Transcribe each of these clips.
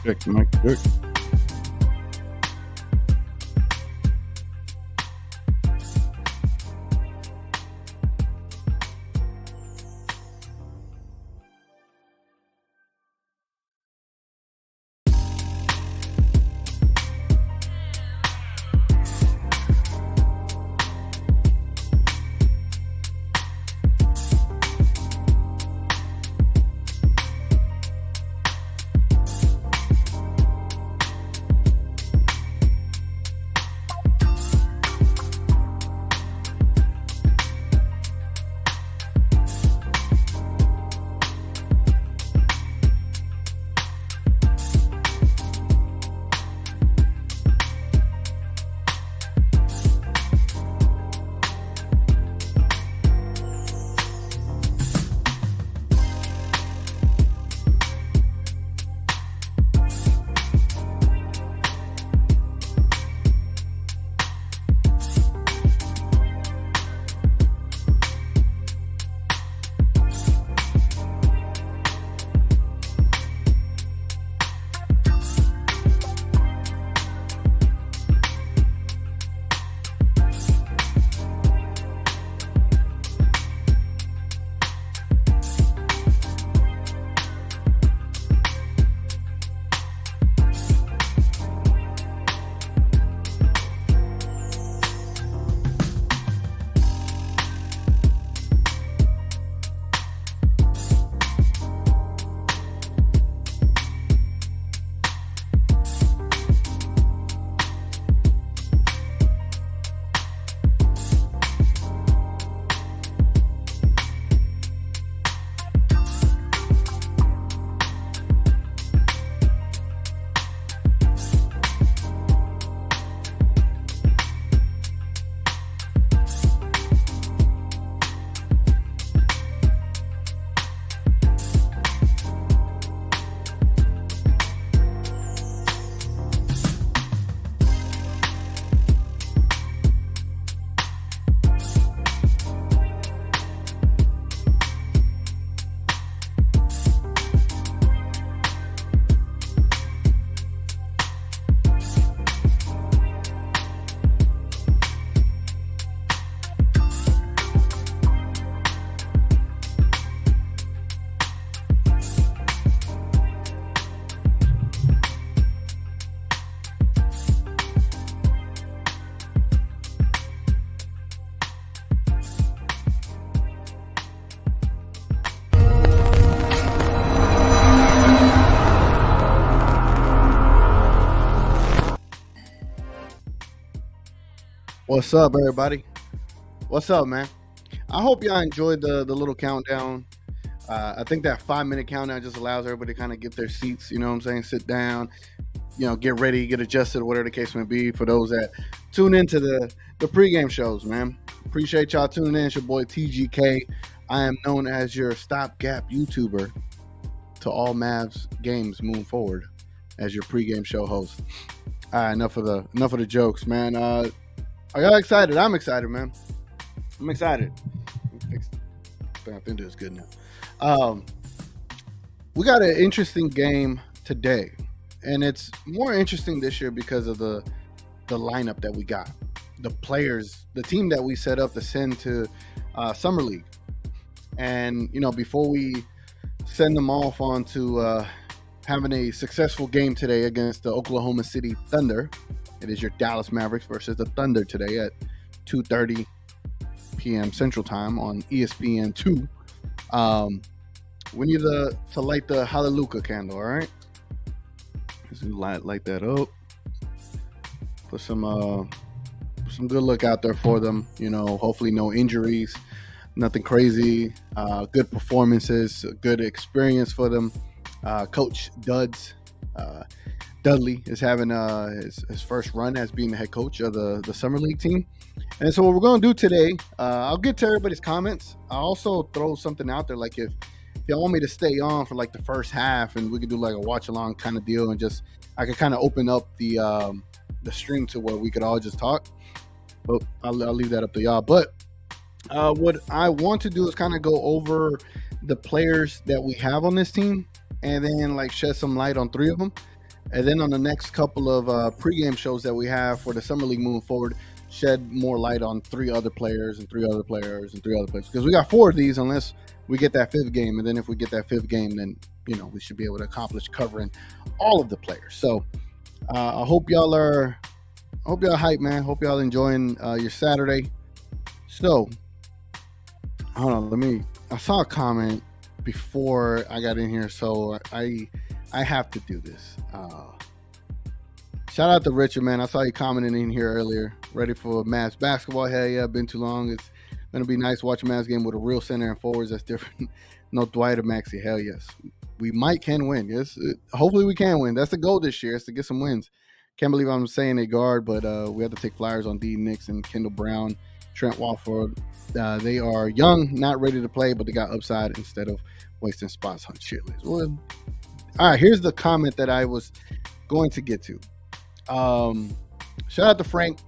Check the mic. Check. What's up, everybody? What's up, man? I hope y'all enjoyed the little countdown. I think that 5-minute countdown just allows everybody to kind of get their seats, you know what I'm saying? Sit down, get ready, get adjusted, whatever the case may be. For those that tune into the pregame shows, man. Appreciate y'all tuning in. It's your boy TGK. I am known as your stopgap YouTuber to all Mavs games moving forward as your pregame show host. All right, enough of the jokes, man. Are y'all excited? I'm excited, man. I'm excited. I think this is good now. We got an interesting game today, and it's more interesting this year because of the lineup that we got, the players, the team that we set up to send to Summer League. And before we send them off on to having a successful game today against the Oklahoma City Thunder. It is your Dallas Mavericks versus the Thunder today at 2:30 p.m. Central Time on ESPN2. We need to light the Hallelujah candle, all right? Just light that up. Put some good look out there for them. Hopefully no injuries, nothing crazy. Good performances, good experience for them. Coach Dudley is having his first run as being the head coach of the Summer League team. And so what we're going to do today, I'll get to everybody's comments. I'll also throw something out there, like if y'all want me to stay on for like the first half and we could do like a watch along kind of deal, and just I could kind of open up the stream to where we could all just talk. But I'll leave that up to y'all. But what I want to do is kind of go over the players that we have on this team and then like shed some light on three of them. And then on the next couple of pregame shows that we have for the Summer League moving forward, shed more light on 3 other players and 3 other players and 3 other players. Because we got 4 of these unless we get that 5th game. And then if we get that 5th game, then, we should be able to accomplish covering all of the players. So I hope y'all hype, man. Hope y'all enjoying your Saturday. So, hold on. I saw a comment before I got in here, so I have to do this. Shout out to Richard, man. I saw you commenting in here earlier. Ready for Mavs basketball? Hell yeah, been too long. It's gonna be nice watching Mavs game with a real center and forwards that's different. No Dwight or Maxey. Hell yes. We can win. Yes, hopefully we can win. That's the goal this year, is to get some wins. Can't believe I'm saying a guard, but we have to take flyers on D. Nixon, Kendall Brown, Trent Walford. They are young, not ready to play, but they got upside instead of wasting spots on cheerleaders. Well, all right, here's the comment that I was going to get to. Shout out to Frank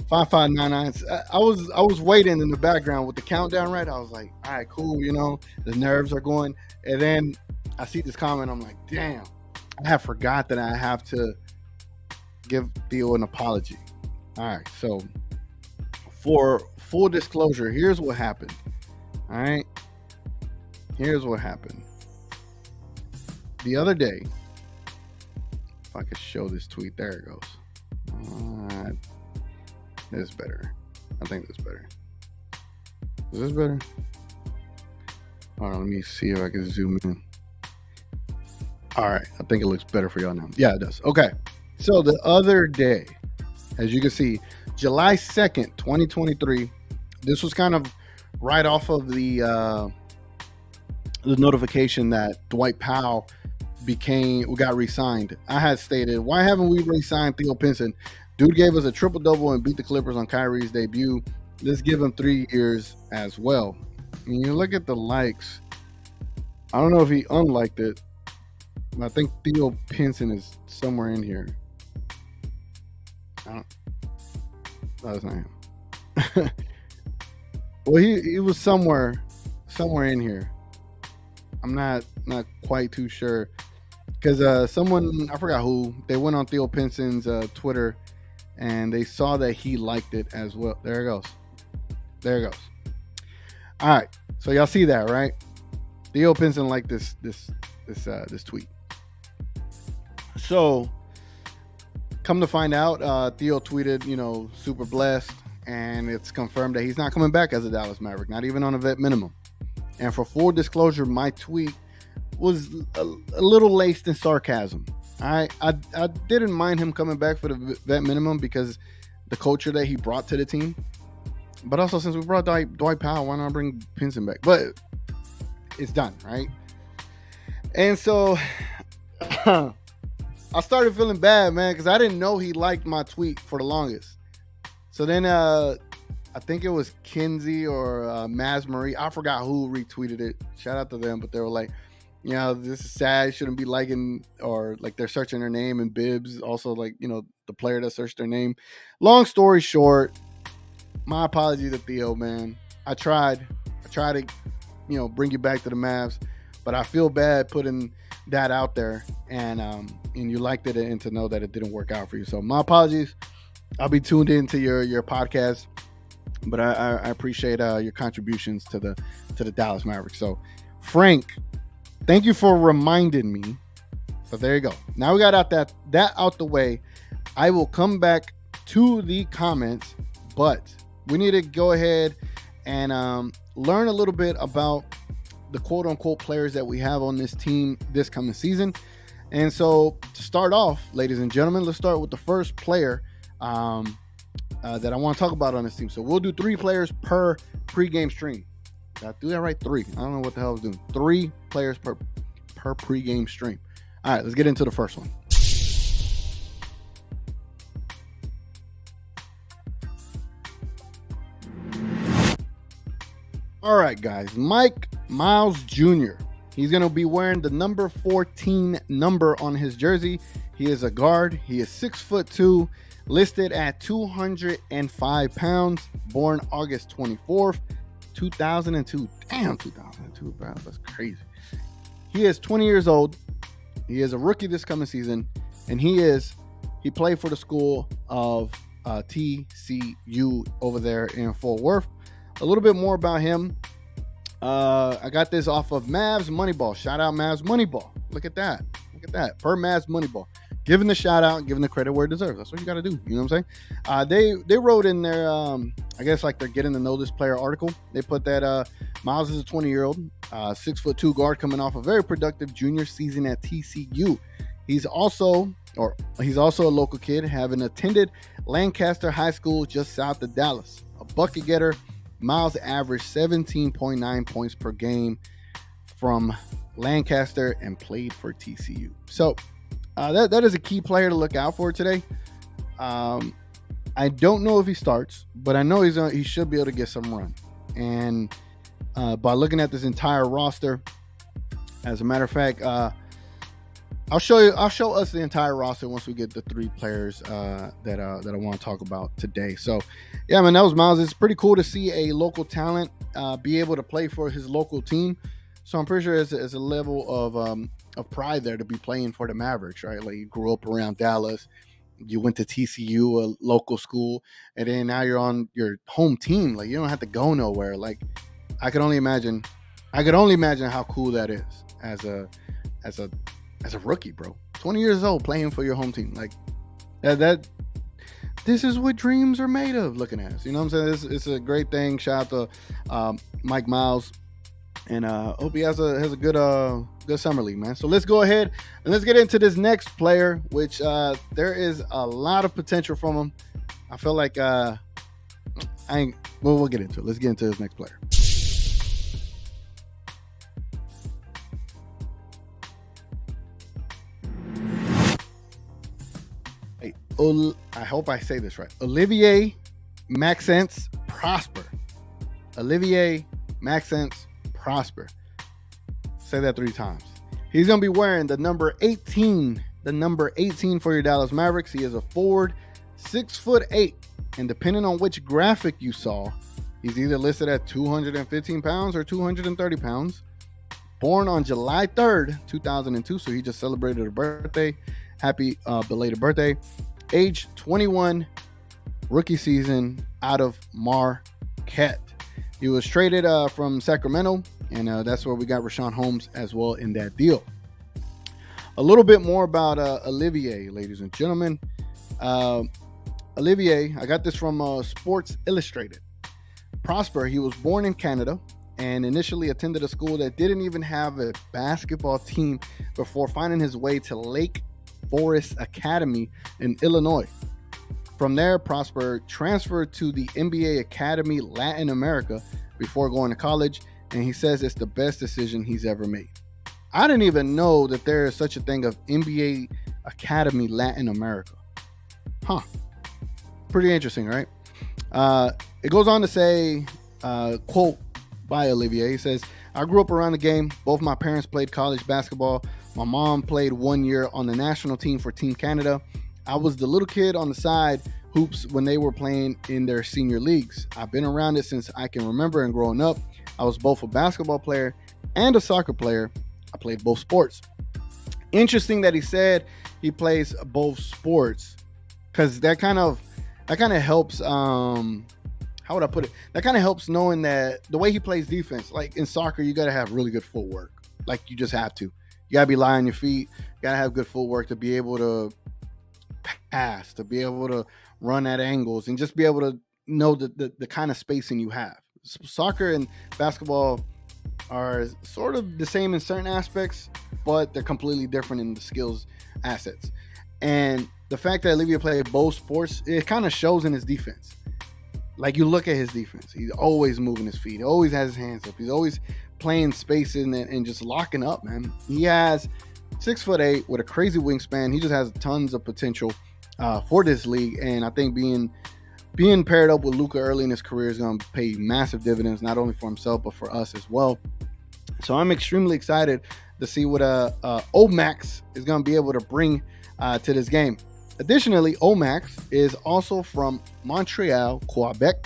5599. I was waiting in the background with the countdown right. I was like, all right, cool, the nerves are going. And then I see this comment. I'm like, damn, I have forgot that I have to give Theo an apology. All right, so for full disclosure, here's what happened. All right, here's what happened. The other day, if I could show this tweet, there it goes. This is better. I think this is better. Is this better? Hold on, let me see if I can zoom in. All right, I think it looks better for y'all now. Yeah, it does. Okay, so the other day, as you can see, July 2nd, 2023, this was kind of right off of the notification that Dwight Powell got re-signed. I had stated, why haven't we re-signed Theo Pinson? Dude gave us a triple-double and beat the Clippers on Kyrie's debut. Let's give him 3 years as well. When you look at the likes, I don't know if he unliked it. I think Theo Pinson is somewhere in here. No, that's not him. Well, he was somewhere in here. I'm not quite too sure. Because someone, I forgot who, they went on Theo Pinson's Twitter and they saw that he liked it as well. There it goes. All right. So y'all see that, right? Theo Pinson liked this tweet. So come to find out, Theo tweeted, super blessed, and it's confirmed that he's not coming back as a Dallas Maverick, not even on a vet minimum. And for full disclosure, my tweet was a little laced in sarcasm. I didn't mind him coming back for the vet minimum because the culture that he brought to the team. But also, since we brought Dwight Powell, why not bring Pinson back? But it's done, right? And so I started feeling bad, man, because I didn't know he liked my tweet for the longest. So then I think it was Kinsey or Maz Marie. I forgot who retweeted it. Shout out to them. But they were like, this is sad. Shouldn't be liking, or like they're searching their name and bibs. Also, like, the player that searched their name. Long story short, my apologies to Theo, man. I tried to, bring you back to the Mavs, but I feel bad putting that out there, and you liked it, and to know that it didn't work out for you. So my apologies. I'll be tuned into your podcast, but I appreciate your contributions to the Dallas Mavericks. So Frank, thank you for reminding me. So there you go. Now we got that out the way. I will come back to the comments, but we need to go ahead and learn a little bit about the quote-unquote players that we have on this team this coming season. And so to start off, ladies and gentlemen, let's start with the first player that I want to talk about on this team. So we'll do 3 players per pregame stream. Did I do that right? 3. I don't know what the hell I was doing. 3 players per pregame stream. All right, let's get into the first one. All right, guys. Mike Miles Jr. He's going to be wearing the number 14 number on his jersey. He is a guard. He is 6'2", listed at 205 pounds, born August 24th, 2002. Damn, 2002, bro. That's crazy. He is 20 years old, He is a rookie this coming season, and he played for the school of TCU over there in Fort Worth. A little bit more about him. I got this off of Mavs Moneyball. Shout out Mavs Moneyball. Look at that. Per Mavs Moneyball. Giving the shout out, giving the credit where it deserves. That's what you got to do. You know what I'm saying? They wrote in their, I guess like they're getting to know this player article. They put that Miles is a 20-year-old, 6'2" guard coming off a very productive junior season at TCU. He's also a local kid, having attended Lancaster High School just south of Dallas. A bucket getter, Miles averaged 17.9 points per game from Lancaster and played for TCU. So that is a key player to look out for today. I don't know if he starts, but I know he should be able to get some run. And by looking at this entire roster, as a matter of fact, I'll show us the entire roster once we get the three players that I want to talk about today. So, yeah, man, that was Miles. It's pretty cool to see a local talent be able to play for his local team. So I'm pretty sure it's a level of pride there to be playing for the Mavericks, right? Like, you grew up around Dallas, you went to TCU, a local school, and then now you're on your home team. Like, you don't have to go nowhere. Like, I could only imagine how cool that is as a rookie, bro. 20 years old playing for your home team. Like, that this is what dreams are made of, looking at us. You know what I'm saying? It's a great thing. Shout out to Mike Miles. And hope he has a good summer league, man. So let's go ahead and let's get into this next player, which there is a lot of potential from him. I feel like we'll get into it. Let's get into this next player. Hey, I hope I say this right. Olivier Maxence Prosper. Olivier Maxence Prosper. Say that 3 times. He's going to be wearing the number 18 for your Dallas Mavericks. He is a forward, 6'8", and depending on which graphic you saw, he's either listed at 215 pounds or 230 pounds. Born on July 3rd, 2002, so he just celebrated a birthday. Happy belated birthday. Age 21, rookie season out of Marquette. He was traded from Sacramento, and that's where we got Richaun Holmes as well in that deal. A little bit more about Olivier, ladies and gentlemen. Olivier, I got this from Sports Illustrated. Prosper, he was born in Canada and initially attended a school that didn't even have a basketball team before finding his way to Lake Forest Academy in Illinois. From there, Prosper transferred to the NBA Academy Latin America before going to college, and he says it's the best decision he's ever made. I didn't even know that there is such a thing of NBA Academy Latin America. Pretty interesting, right? It goes on to say, quote by Olivier, he says, I grew up around the game. Both my parents played college basketball. My mom played 1 year on the national team for Team Canada. I was the little kid on the side hoops when they were playing in their senior leagues. I've been around it since I can remember, and growing up, I was both a basketball player and a soccer player. I played both sports. Interesting that he said he plays both sports, because that kind of helps. How would I put it? That kind of helps knowing that the way he plays defense, like in soccer, you got to have really good footwork. Like, you just have to. You got to be light on your feet. You got to have good footwork to be able to pass, to be able to run at angles, and just be able to know the kind of spacing you have. Soccer and basketball are sort of the same in certain aspects, but they're completely different in the skills assets. And the fact that Olivier played both sports, it kind of shows in his defense. Like, you look at his defense, he's always moving his feet. He always has his hands up. He's always playing space in it and just locking up, man. He has 6'8" with a crazy wingspan. He just has tons of potential for this league. And I think being paired up with Luka early in his career is going to pay massive dividends, not only for himself, but for us as well. So I'm extremely excited to see what Omax is going to be able to bring to this game. Additionally, Omax is also from Montreal, Quebec,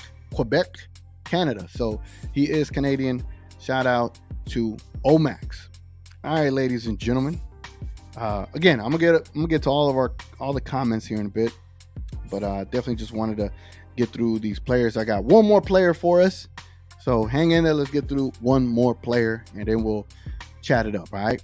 Canada. So he is Canadian. Shout out to Omax. All right, ladies and gentlemen, Again, I'm gonna get to all the comments here in a bit, but definitely just wanted to get through these players. I got one more player for us, so hang in there. Let's get through one more player, and then we'll chat it up. All right.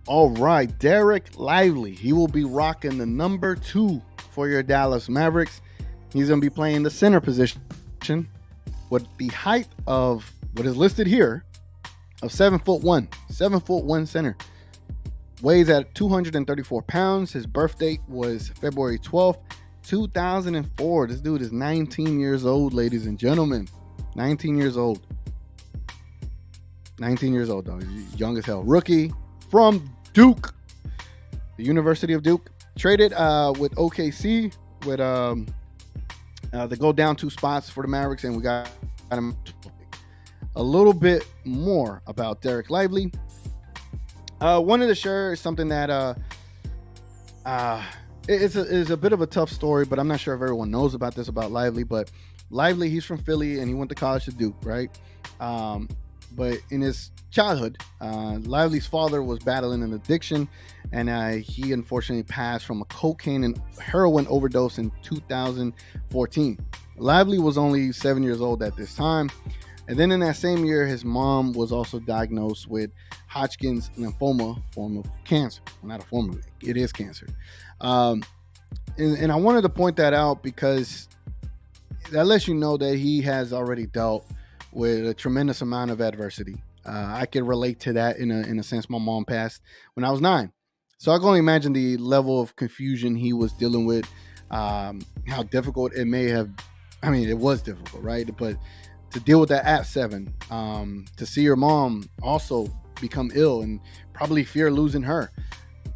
All right, Derek Lively. He will be rocking the number 2 for your Dallas Mavericks. He's going to be playing the center position with the height of what is listed here of 7'1", 7'1" center. Weighs at 234 pounds. His birth date was February 12th, 2004. This dude is 19 years old, ladies and gentlemen. 19 years old. 19 years old, though. He's young as hell. Rookie from Duke, the University of Duke. Traded with OKC with they go down 2 spots for the Mavericks, and we got him. A little bit more about Derek Lively. Wanted to share something that it's a bit of a tough story, but I'm not sure if everyone knows about this about Lively. But Lively, he's from Philly, and he went to college to Duke, right? But in his childhood, Lively's father was battling an addiction, and he unfortunately passed from a cocaine and heroin overdose in 2014. Lively was only 7 years old at this time. And then in that same year, his mom was also diagnosed with Hodgkin's lymphoma, form of cancer. Well, not a form of it. It is cancer. And I wanted to point that out because that lets you know that he has already dealt with a tremendous amount of adversity. I can relate to that in a sense. My mom passed when I was 9. So I can only imagine the level of confusion he was dealing with, how difficult it may have. I mean, it was difficult, right? But to deal with that at 7, to see your mom also become ill and probably fear losing her.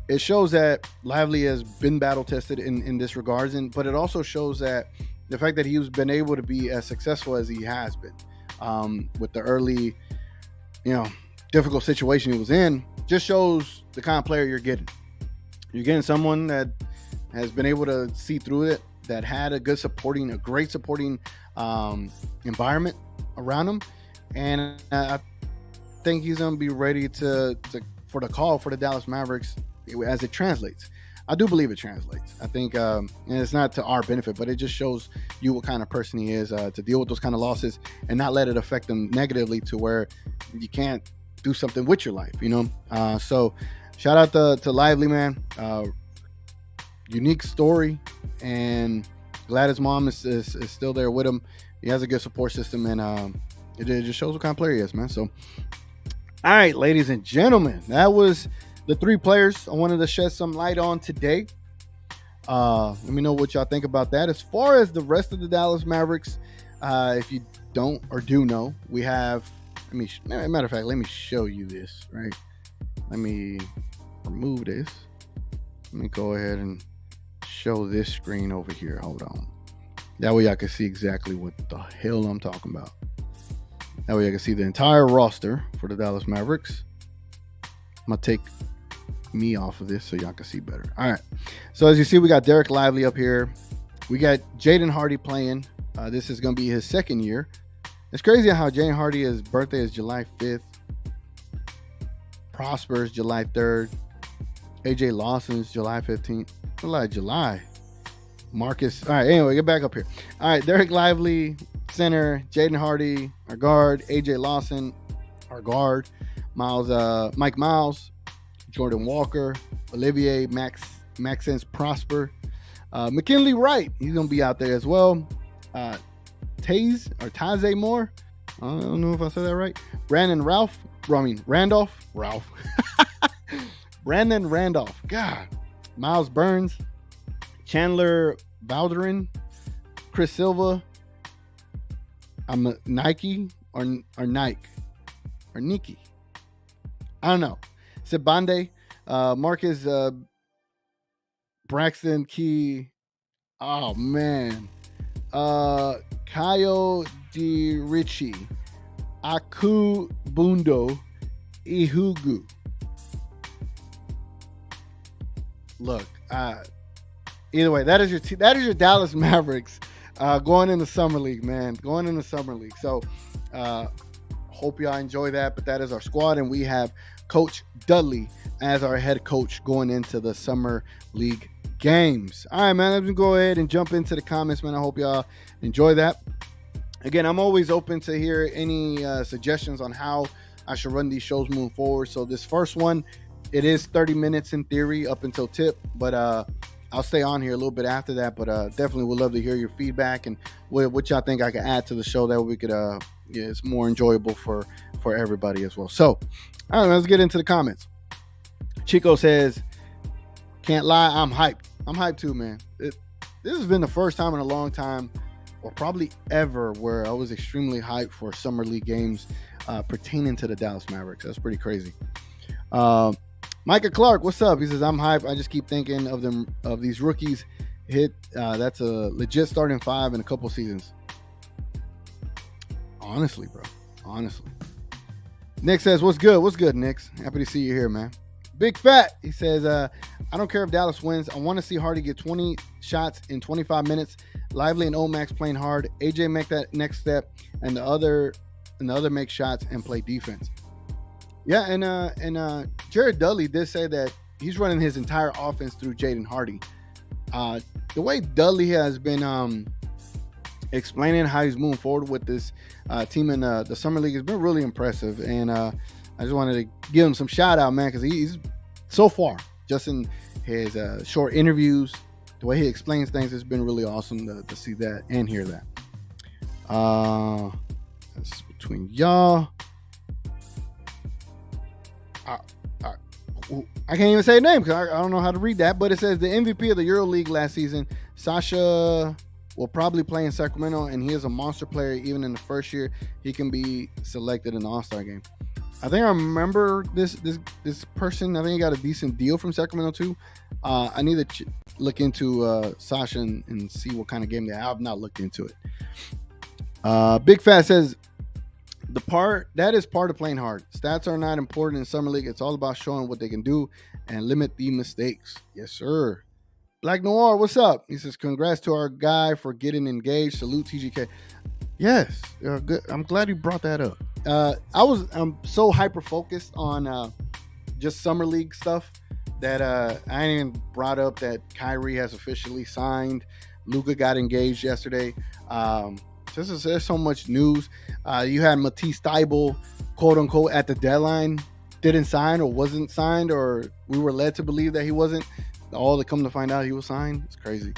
It shows that Lively has been battle tested in this regards, but it also shows that the fact that he's been able to be as successful as he has been with the early, difficult situation he was in, just shows the kind of player you're getting. You're getting someone that has been able to see through it, that had a great supporting environment around him, and I think he's going to be ready for the call for the Dallas Mavericks as it translates. I do believe it translates. I think, and it's not to our benefit, but it just shows you what kind of person he is to deal with those kind of losses and not let it affect him negatively to where you can't do something with your life, So shout out to Lively, man. Unique story, and glad his mom is still there with him. He has a good support system, and it just shows what kind of player he is, man. So, all right, ladies and gentlemen, that was the 3 players I wanted to shed some light on today. Let me know what y'all think about that. As far as the rest of the Dallas Mavericks, if you don't or do know, we have. Matter of fact, let me show you this. Right? Let me remove this. Let me go ahead and show this screen over here. Hold on. That way I can see exactly what the hell I'm talking about. That way I can see the entire roster for the Dallas Mavericks. I'm going to take me off of this so y'all can see better. All right. So as you see, we got Derek Lively up here. We got Jaden Hardy playing. This is going to be his 2nd year. It's crazy how Jaden Hardy, his birthday is July 5th. Prosper's July 3rd. AJ Lawson's July 15th. A lot of July. Marcus. All right, anyway, get back up here. All right, Derek Lively, center. Jaden Hardy, our guard. AJ Lawson, our guard. Mike Miles, Jordan Walker, Olivier Maxence Prosper. McKinley Wright, he's going to be out there as well. Taze Moore. I don't know if I said that right. Randolph. Brandon Randolph. God. Miles Burns. Chandler Valderin. Chris Silva. Nike or Nike. Or Nikki. I don't know. Sibande. Marcus Braxton Key. Oh, man. Kyle DiRicci. Aku Bundo Ihugu. Look, either way, that is your Dallas Mavericks. Going in the summer league, man. Going in the summer league. So hope y'all enjoy that. But that is our squad, and we have Coach Dudley as our head coach going into the summer league games. All right, man. Let's go ahead and jump into the comments, man. I hope y'all enjoy that. Again, I'm always open to hear any suggestions on how I should run these shows moving forward. So this first one, it is 30 minutes in theory up until tip, but I'll stay on here a little bit after that. But definitely would love to hear your feedback and what y'all think I could add to the show that we could, it's more enjoyable for everybody as well. So, all right, let's get into the comments. Chico says, can't lie, I'm hyped. I'm hyped too, man. This has been the first time in a long time, or probably ever, where I was extremely hyped for summer league games pertaining to the Dallas Mavericks. That's pretty crazy. Micah Clark, what's up? He says, I'm hyped. I just keep thinking of these rookies hit. That's a legit starting five in a couple seasons. Honestly, bro. Honestly. Nick says, what's good? What's good, Nick? Happy to see you here, man. Big Fat, he says, I don't care if Dallas wins. I want to see Hardy get 20 shots in 25 minutes. Lively and Omax playing hard. AJ make that next step, and the other make shots and play defense. Yeah, and Jared Dudley did say that he's running his entire offense through Jaden Hardy. The way Dudley has been explaining how he's moving forward with this team in the summer league has been really impressive, and I just wanted to give him some shout out, man, because he's so far just in his short interviews, the way he explains things has been really awesome to see that and hear that. That's between y'all. I can't even say a name because I don't know how to read that, but it says the MVP of the EuroLeague last season, Sasha, will probably play in Sacramento, and he is a monster player. Even in the first year, he can be selected in the All-Star game. I think I remember this person. I think he got a decent deal from Sacramento too. I need to look into Sasha and see what kind of game they have. I've not looked into it. Big Fat says, that is part of playing hard. Stats are not important in summer league. It's all about showing what they can do and limit the mistakes. Yes, sir. Black Noir, what's up? He says, congrats to our guy for getting engaged. Salute TGK. Yes, good. I'm glad you brought that up. I'm so hyper focused on just summer league stuff that I ain't even brought up that Kyrie has officially signed. Luka got engaged yesterday. There's so much news. You had Matisse Thybulle, quote unquote, at the deadline, didn't sign or wasn't signed, or we were led to believe that he wasn't. All to come to find out he was signed. It's crazy.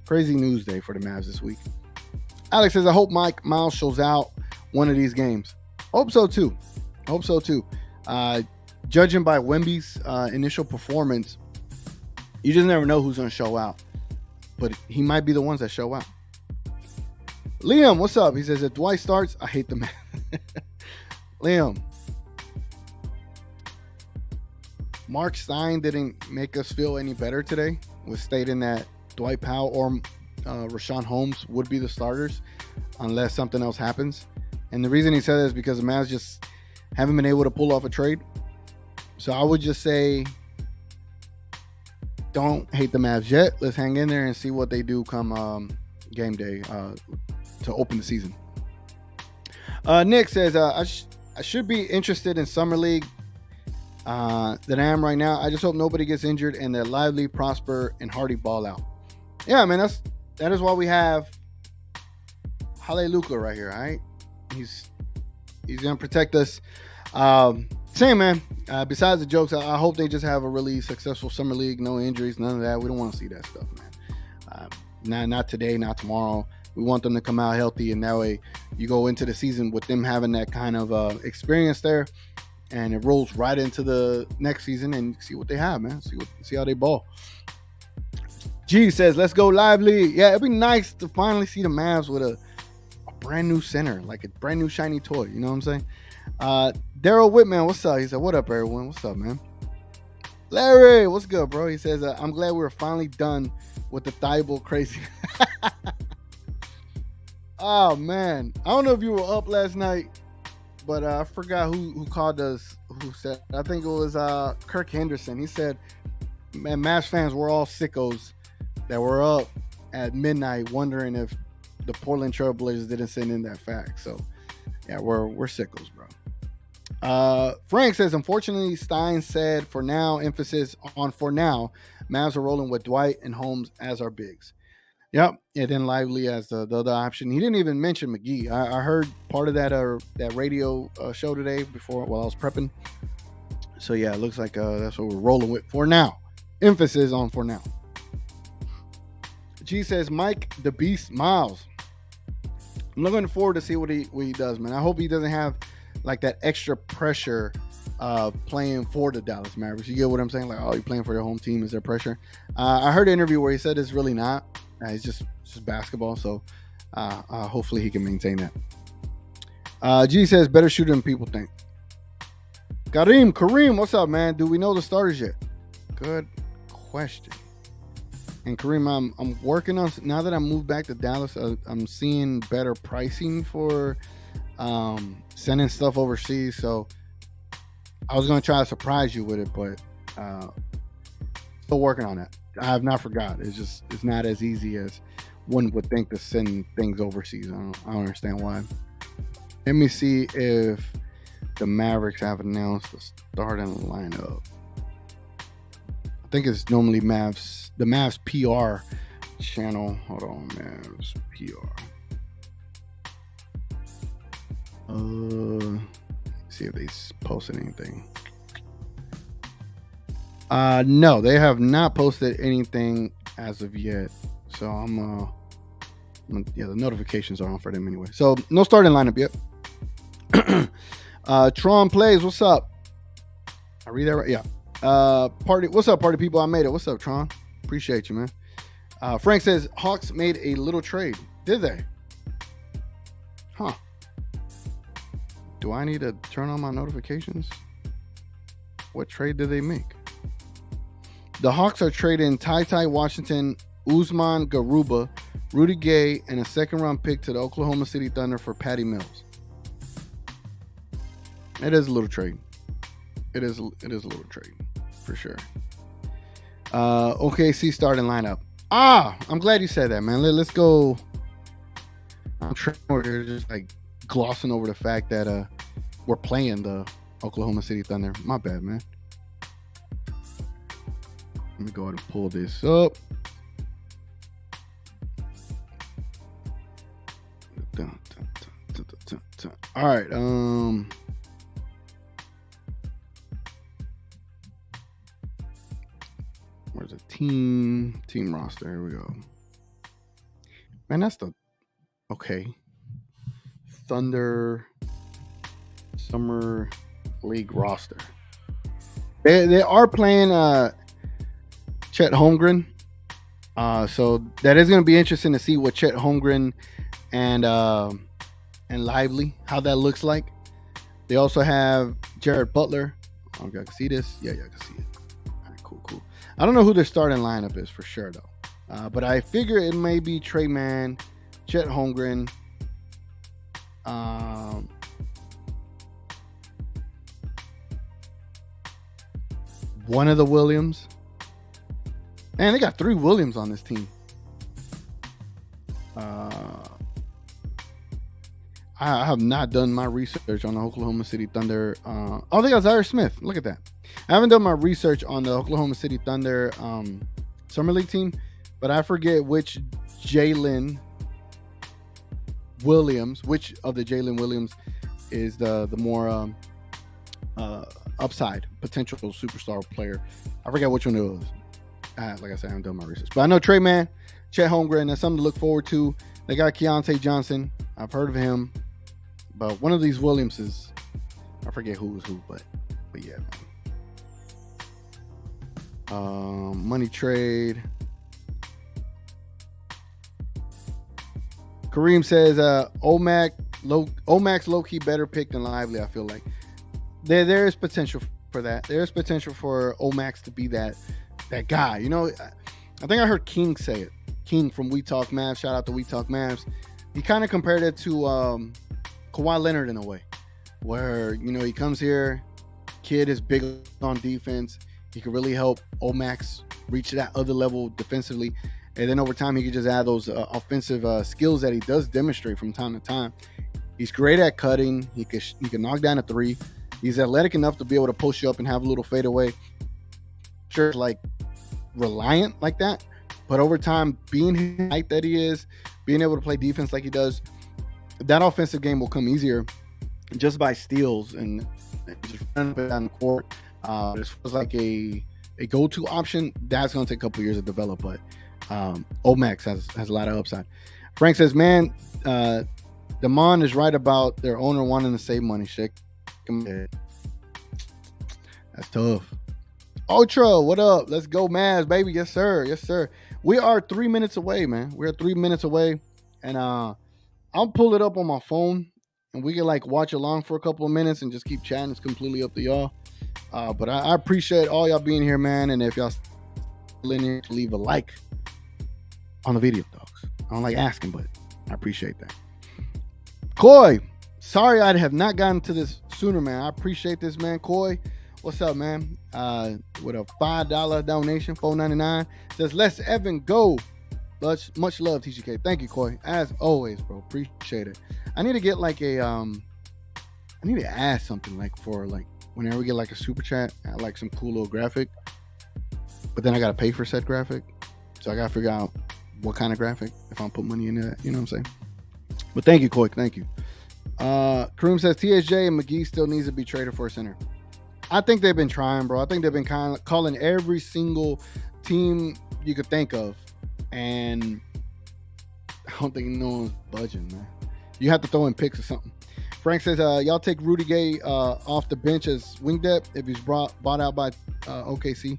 Crazy news day for the Mavs this week. Alex says, I hope Mike Miles shows out one of these games. Hope so too. Judging by Wemby's initial performance, you just never know who's going to show out. But he might be the ones that show out. Liam, what's up? He says, if Dwight starts, I hate the man. Liam, Mark Stein didn't make us feel any better today with stating that Dwight Powell or Rashawn Holmes would be the starters unless something else happens. And the reason he said that is because the Mavs just haven't been able to pull off a trade. So I would just say, don't hate the Mavs yet. Let's hang in there and see what they do come game day to open the season. Nick says, I should be interested in Summer League than I am right now. I just hope nobody gets injured and that Lively, Prosper, and Hardy ball out. Yeah, man, that is why we have Hallelujah right here, all right? He's going to protect us. Same, man. Besides the jokes, I hope they just have a really successful Summer League, no injuries, none of that. We don't want to see that stuff, man. Not today, not tomorrow. We want them to come out healthy, and that way you go into the season with them having that kind of experience there, and it rolls right into the next season and see what they have, man. See how they ball. G says, let's go Lively. Yeah, it'd be nice to finally see the Mavs with a brand new center, like a brand new shiny toy. You know what I'm saying? Daryl Whitman, what's up? He said, what up, everyone? What's up, man? Larry, what's good, bro? He says, I'm glad we're finally done with the Thybulle crazy. Oh, man. I don't know if you were up last night, but I forgot who called us, who said, I think it was Kirk Henderson. He said, man, Mavs fans were all sickos that were up at midnight wondering if the Portland Trailblazers didn't send in that fax. So yeah, we're sickles, bro. Frank says, unfortunately, Stein said for now, emphasis on for now, Mavs are rolling with Dwight and Holmes as our bigs. Yep, and then Lively as the other option. He didn't even mention McGee. I heard part of that radio show today before while I was prepping. So yeah, it looks like that's what we're rolling with for now. Emphasis on for now. G says, Mike the Beast Miles. I'm looking forward to see what he does, man. I hope he doesn't have like that extra pressure playing for the Dallas Mavericks. You get what I'm saying? Like, oh, you're playing for your home team. Is there pressure? I heard an interview where he said it's really not. It's just basketball. So hopefully he can maintain that. G says, better shooter than people think. Kareem, what's up, man? Do we know the starters yet? Good question. And Kareem, I'm working on, now that I moved back to Dallas, I'm seeing better pricing for sending stuff overseas. So I was going to try to surprise you with it, but still working on that. I have not forgot. It's not as easy as one would think to send things overseas. I don't understand why. Let me see if the Mavericks have announced the starting lineup. I think it's normally the Mavs PR channel. Hold on, Mavs PR. See if they posted anything. No, they have not posted anything as of yet. So the notifications are on for them anyway. So no starting lineup yet. Tron Plays, what's up? I read that right? Yeah. What's up, party people? I made it. What's up, Tron? Appreciate you, man. Frank says Hawks made a little trade. Did they? Huh. Do I need to turn on my notifications? What trade did they make? The Hawks are trading Ty Washington, Usman Garuba, Rudy Gay, and a second-round pick to the Oklahoma City Thunder for Patty Mills. It is a little trade. It is a little trade for sure. OKC starting lineup. I'm glad you said that, man. Let's go. I'm trying to just like glossing over the fact that we're playing the Oklahoma City Thunder. My bad, man. Let me go ahead and pull this up. All right. Where's the team roster? Here we go. Man, that's the Thunder Summer League roster. They are playing Chet Holmgren. So that is going to be interesting to see what Chet Holmgren and Lively, how that looks like. They also have Jared Butler. I don't know if y'all can see this. Yeah, y'all can see it. All right, cool. I don't know who their starting lineup is for sure, though. But I figure it may be Trey Mann, Chet Holmgren, one of the Williams. Man, they got 3 Williams on this team. I have not done my research on the Oklahoma City Thunder. They got Zaire Smith. Look at that. I haven't done my research on the Oklahoma City Thunder Summer League team, but I forget which Jalen Williams, which of the Jalen Williams is the more upside potential superstar player. I forget which one it was. Like I said, I haven't done my research, but I know Trey Mann, Chet Holmgren. That's something to look forward to. They got Keontae Johnson. I've heard of him, but one of these Williamses, I forget who was who, but yeah. Money trade. Kareem says Omax low-key better pick than Lively. I feel like there is potential for that. There is potential for Omax to be that guy. You know, I think I heard King say it. King from We Talk Mavs. Shout out to We Talk Mavs. He kind of compared it to Kawhi Leonard in a way, where, you know, he comes here, kid is big on defense. He can really help Omax reach that other level defensively. And then over time, he could just add those offensive skills that he does demonstrate from time to time. He's great at cutting. He can knock down a three. He's athletic enough to be able to post you up and have a little fadeaway. Sure, like reliant like that. But over time, being the height that he is, being able to play defense like he does, that offensive game will come easier just by steals and just running up and down the court. This was like a go-to option. That's going to take a couple years to develop, but Omax has a lot of upside. Frank says, man, Damon is right about their owner wanting to save money. Shake. That's tough. Ultra, what up? Let's go, Mavs, baby. Yes, sir. Yes, sir. We are 3 minutes away, man. We're 3 minutes away, and I'll pull it up on my phone, and we can like watch along for a couple of minutes and just keep chatting. It's completely up to y'all. But I appreciate all y'all being here, man. And if y'all still in here, leave a like on the video, dogs. I don't like asking, but I appreciate that. Coy, sorry I have not gotten to this sooner, man. I appreciate this, man. Coy, what's up, man? With a $5 donation, $4.99. Says, let's Evan go. Much love, TGK. Thank you, Coy. As always, bro. Appreciate it. I need to get like a I need to add something like for like whenever we get like a super chat, add like some cool little graphic. But then I gotta pay for said graphic. So I gotta figure out what kind of graphic if I'm put money into that. You know what I'm saying? But thank you, Coy. Thank you. Kareem says TSJ and McGee still needs to be traded for a center. I think they've been trying, bro. I think they've been kind of calling every single team you could think of. And I don't think no one's budging, man. You have to throw in picks or something. Frank says, y'all take Rudy Gay off the bench as wing depth if he's bought out by OKC.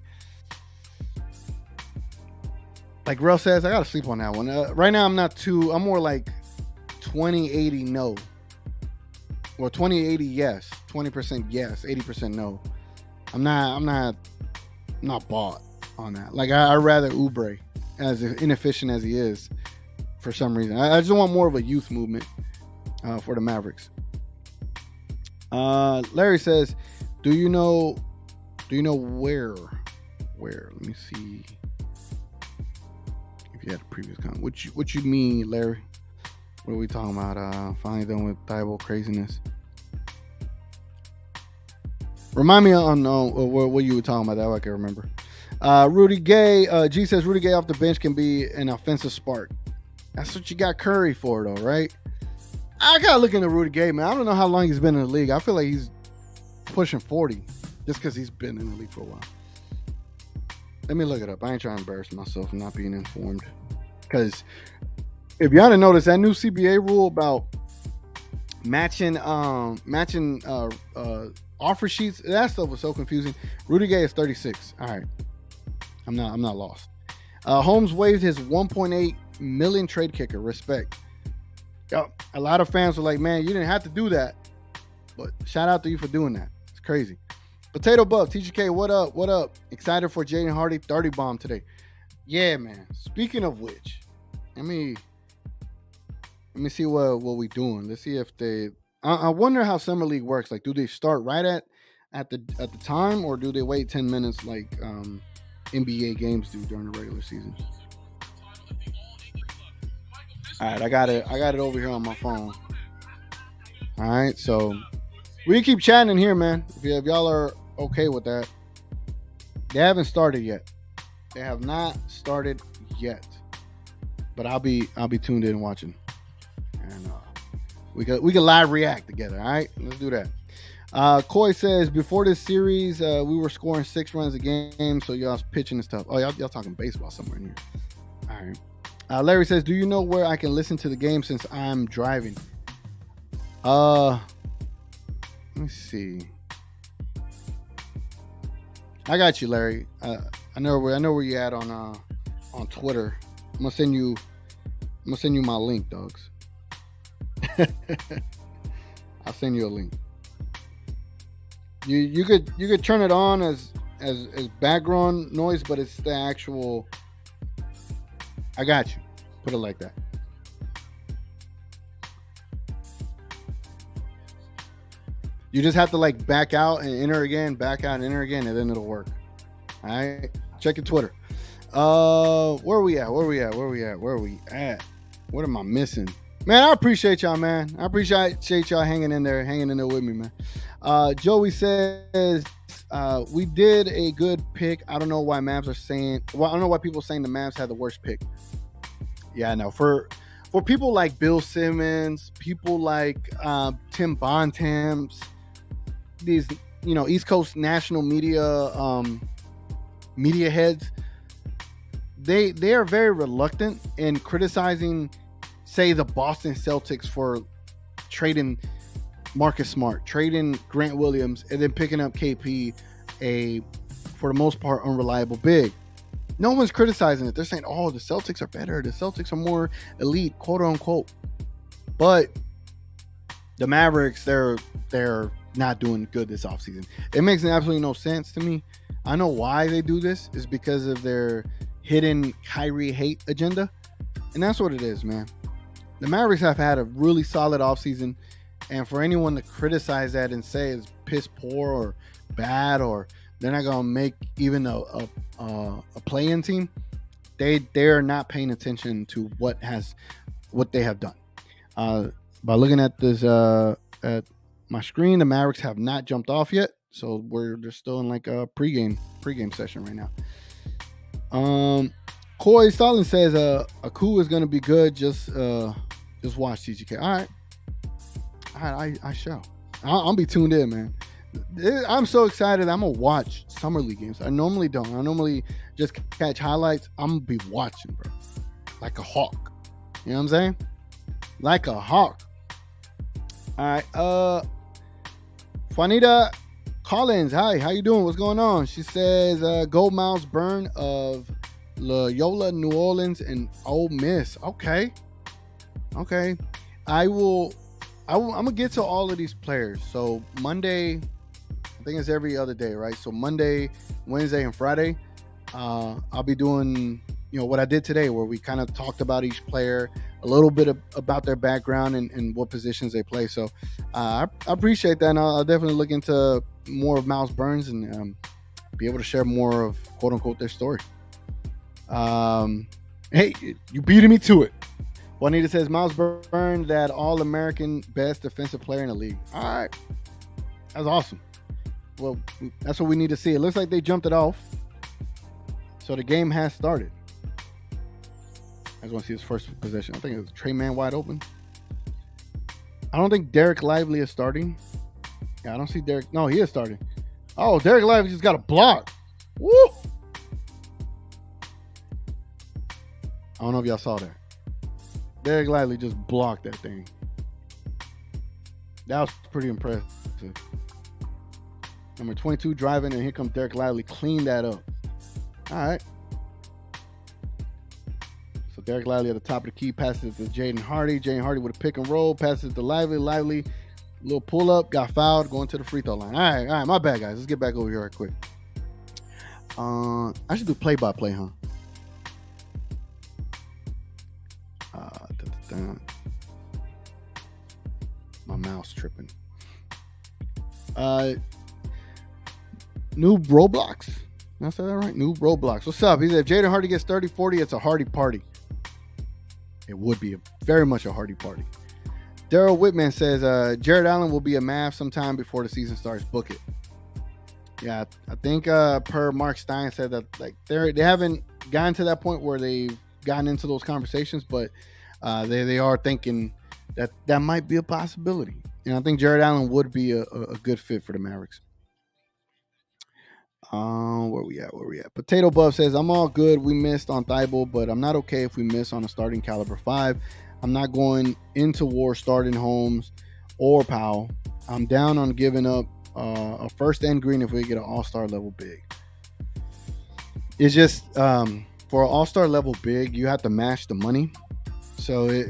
Like Rel says, I got to sleep on that one. Right now, I'm more like 20-80 no. Or 20-80 yes. 20% yes. 80% no. I'm not bought on that. Like, I'd rather Oubre, as inefficient as he is, for some reason. I just want more of a youth movement for the Mavericks. Larry says, do you know where? Let me see if you had a previous comment. What you mean, Larry? What are we talking about? Finally done with Thibault craziness. Remind me on what you were talking about. That way I can remember. Rudy Gay, G says Rudy Gay off the bench can be an offensive spark. That's what you got Curry for, though, right? I gotta look into Rudy Gay, man. I don't know how long he's been in the league. I feel like he's pushing 40 just because he's been in the league for a while. Let me look it up. I ain't trying to embarrass myself and not being informed. Because if y'all didn't notice, that new CBA rule about matching offer sheets, that stuff was so confusing. Rudy Gay is 36. All right. I'm not lost. Holmes waived his $1.8 million trade kicker. Respect. A lot of fans were like, man, you didn't have to do that. But shout out to you for doing that. It's crazy. Potato Buff, TGK, what up? What up? Excited for Jaden Hardy 30 bomb today. Yeah, man. Speaking of which, let me see what we doing. Let's see if they. I wonder how Summer League works. Like, do they start right at the time, or do they wait 10 minutes like NBA games do during the regular season? All right, I got it over here on my phone. All right, so we can keep chatting in here, man. If y'all are okay with that. They haven't started yet. They have not started yet. But I'll be tuned in and watching. And we can live react together. All right, let's do that. Coy says before this series, we were scoring 6 runs a game, so y'all's pitching and stuff. Oh, y'all talking baseball somewhere in here. All right. Larry says, do you know where I can listen to the game since I'm driving? Let me see. I got you, Larry. I know where you at on Twitter. I'm gonna send you my link, dogs. I'll send you a link. You could turn it on as background noise, but it's the actual. I got you. Put it like that. You just have to like back out and enter again, back out and enter again, and then it'll work. All right. Check your Twitter. Where we at? What am I missing? Man, I appreciate y'all, man. I appreciate y'all hanging in there with me, man. Joey says, we did a good pick. I don't know why Mavs are saying. Well, I don't know why people are saying the Mavs had the worst pick. Yeah, no. For people like Bill Simmons, people like Tim Bontemps, these East Coast national media heads, they are very reluctant in criticizing, say, the Boston Celtics for trading Marcus Smart, trading Grant Williams, and then picking up KP, a for the most part unreliable big. No one's criticizing it. They're saying, "Oh, the Celtics are better. The Celtics are more elite, quote unquote." But the Mavericks, they're not doing good this offseason. It makes absolutely no sense to me. I know why they do this is because of their hidden Kyrie hate agenda, and that's what it is, man. The Mavericks have had a really solid offseason, and for anyone to criticize that and say it's piss poor or bad or they're not gonna make even a play-in team, they're not paying attention to what they have done. By looking at this at my screen, the Mavericks have not jumped off yet, so they're still in like a pregame session right now. Corey Stalin says a coup is gonna be good. Just watch TGK. All right, I shall. I'll be tuned in, man. I'm so excited. I'm gonna watch summer league games. I normally don't. I normally just catch highlights. I'm gonna be watching, bro, like a hawk. You know what I'm saying? Like a hawk. All right. Juanita Collins, hi. How you doing? What's going on? She says, "Go Miles Burn of Loyola, New Orleans, and Ole Miss." Okay. I'm gonna get to all of these players. So Monday, I think it's every other day, right? So Monday, Wednesday, and Friday, I'll be doing what I did today, where we kind of talked about each player, a little bit about their background and what positions they play. So I appreciate that, and I'll definitely look into more of Miles Burns and be able to share more of quote unquote their story. Hey, you beating me to it. Juanita says Miles Burns, that All-American best defensive player in the league. All right, that's awesome. Well, that's what we need to see. It looks like they jumped it off, so the game has started. I just want to see his first possession. I think it was Trey Man wide open. I don't think Derek Lively is starting. Yeah, I don't see Derek. No, he is starting. Oh, Derek Lively just got a block. Woo! I don't know if y'all saw that. Derek Lively just blocked that thing. That was pretty impressive. Number 22 driving, and here comes Derek Lively. Clean that up. All right. So Derek Lively at the top of the key, passes it to Jaden Hardy. Jaden Hardy with a pick and roll, passes it to Lively. Lively, little pull up, got fouled, going to the free throw line. All right, my bad, guys. Let's get back over here right quick. I should do play-by-play, huh? My mouse tripping. Noob Roblox. Did I say that right? Noob Roblox. What's up? He said, if Jaden Hardy gets 30-40, it's a Hardy party. It would be very much a Hardy party. Daryl Whitman says, Jared Allen will be a Mav sometime before the season starts. Book it. Yeah, I think per Mark Stein said that they haven't gotten to that point where they've gotten into those conversations, but they are thinking that might be a possibility. And I think Jared Allen would be a good fit for the Mavericks. Where we at? Potato Buff says, I'm all good. We missed on Thibault, but I'm not okay if we miss on a starting caliber 5. I'm not going into war starting Holmes or Powell. I'm down on giving up a first and green if we get an all-star level big. It's just for an all-star level big, you have to match the money. So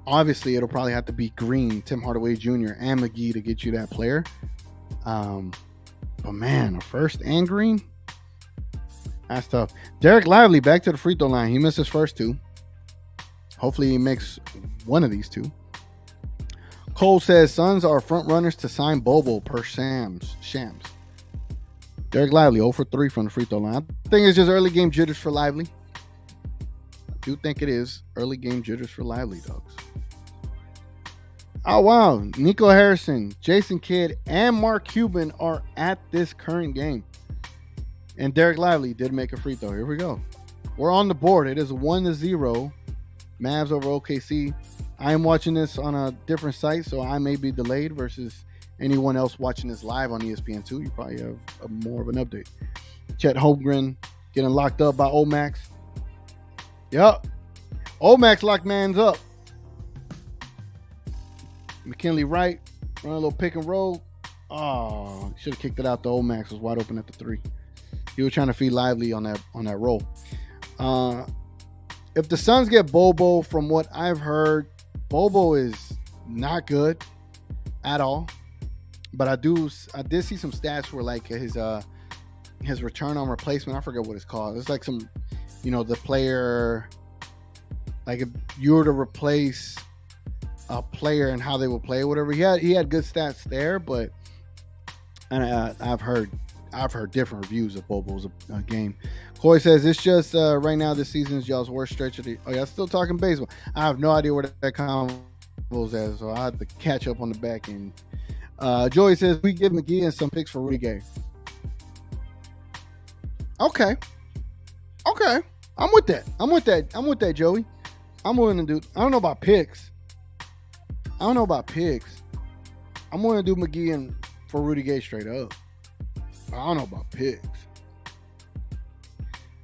obviously it'll probably have to be Green, Tim Hardaway Jr., and McGee to get you that player. But man, a first and green, that's tough. Derek Lively back to the free throw line. He missed his first two. Hopefully he makes one of these two. Cole says Suns are front runners to sign Bobo per Shams. Derek Lively, 0 for 3 from the free throw line. I think it's just early game jitters for Lively. I do think it is early game jitters for Lively, dogs. Oh, wow. Nico Harrison, Jason Kidd, and Mark Cuban are at this current game. And Derek Lively did make a free throw. Here we go. We're on the board. It is 1-0. Mavs over OKC. I am watching this on a different site, so I may be delayed versus anyone else watching this live on ESPN2. You probably have more of an update. Chet Holmgren getting locked up by Omax. Yep. Omax locked man's up. McKinley Wright, run a little pick and roll. Oh, should have kicked it out. The Omax was wide open at the 3. He was trying to feed Lively on that roll. If the Suns get Bobo, from what I've heard, Bobo is not good at all. But I did see some stats where like his return on replacement, I forget what it's called. It's like some, the player, like if you were to replace a player and how they would play or whatever. He had good stats there, but I've heard different reviews of Bobo's game. Corey says it's just right now this season is y'all's worst stretch of the. Oh yeah, still talking baseball. I have no idea where that convo's at, so I have to catch up on the back end. Joey says we give McGee and some picks for Rudy Gay. Okay, I'm with that, Joey. I'm willing to do. I don't know about picks. I'm willing to do McGee and for Rudy Gay straight up. I don't know about picks.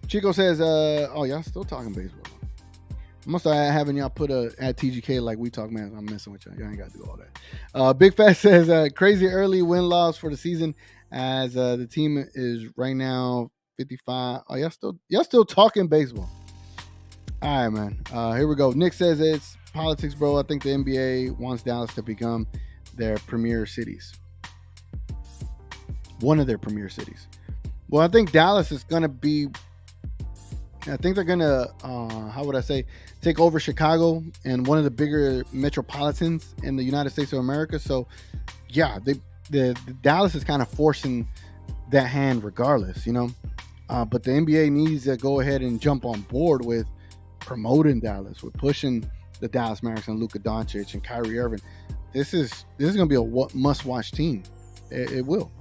Chico says, oh, y'all still talking baseball. I must start having y'all put at TGK like we talk, man. I'm messing with y'all. Y'all ain't got to do all that. Big Fat says, crazy early win-loss for the season as the team is right now 55. Oh, y'all still talking baseball. All right, man. Here we go. Nick says it's politics, bro. I think the NBA wants Dallas to become their premier cities. One of their premier cities. Well, I think Dallas is going to be, I think they're going to, take over Chicago and one of the bigger metropolitans in the United States of America. So, yeah, the Dallas is kind of forcing that hand regardless, but the NBA needs to go ahead and jump on board with promoting Dallas, with pushing the Dallas Mavericks and Luka Doncic and Kyrie Irving. This is going to be a must-watch team. It will.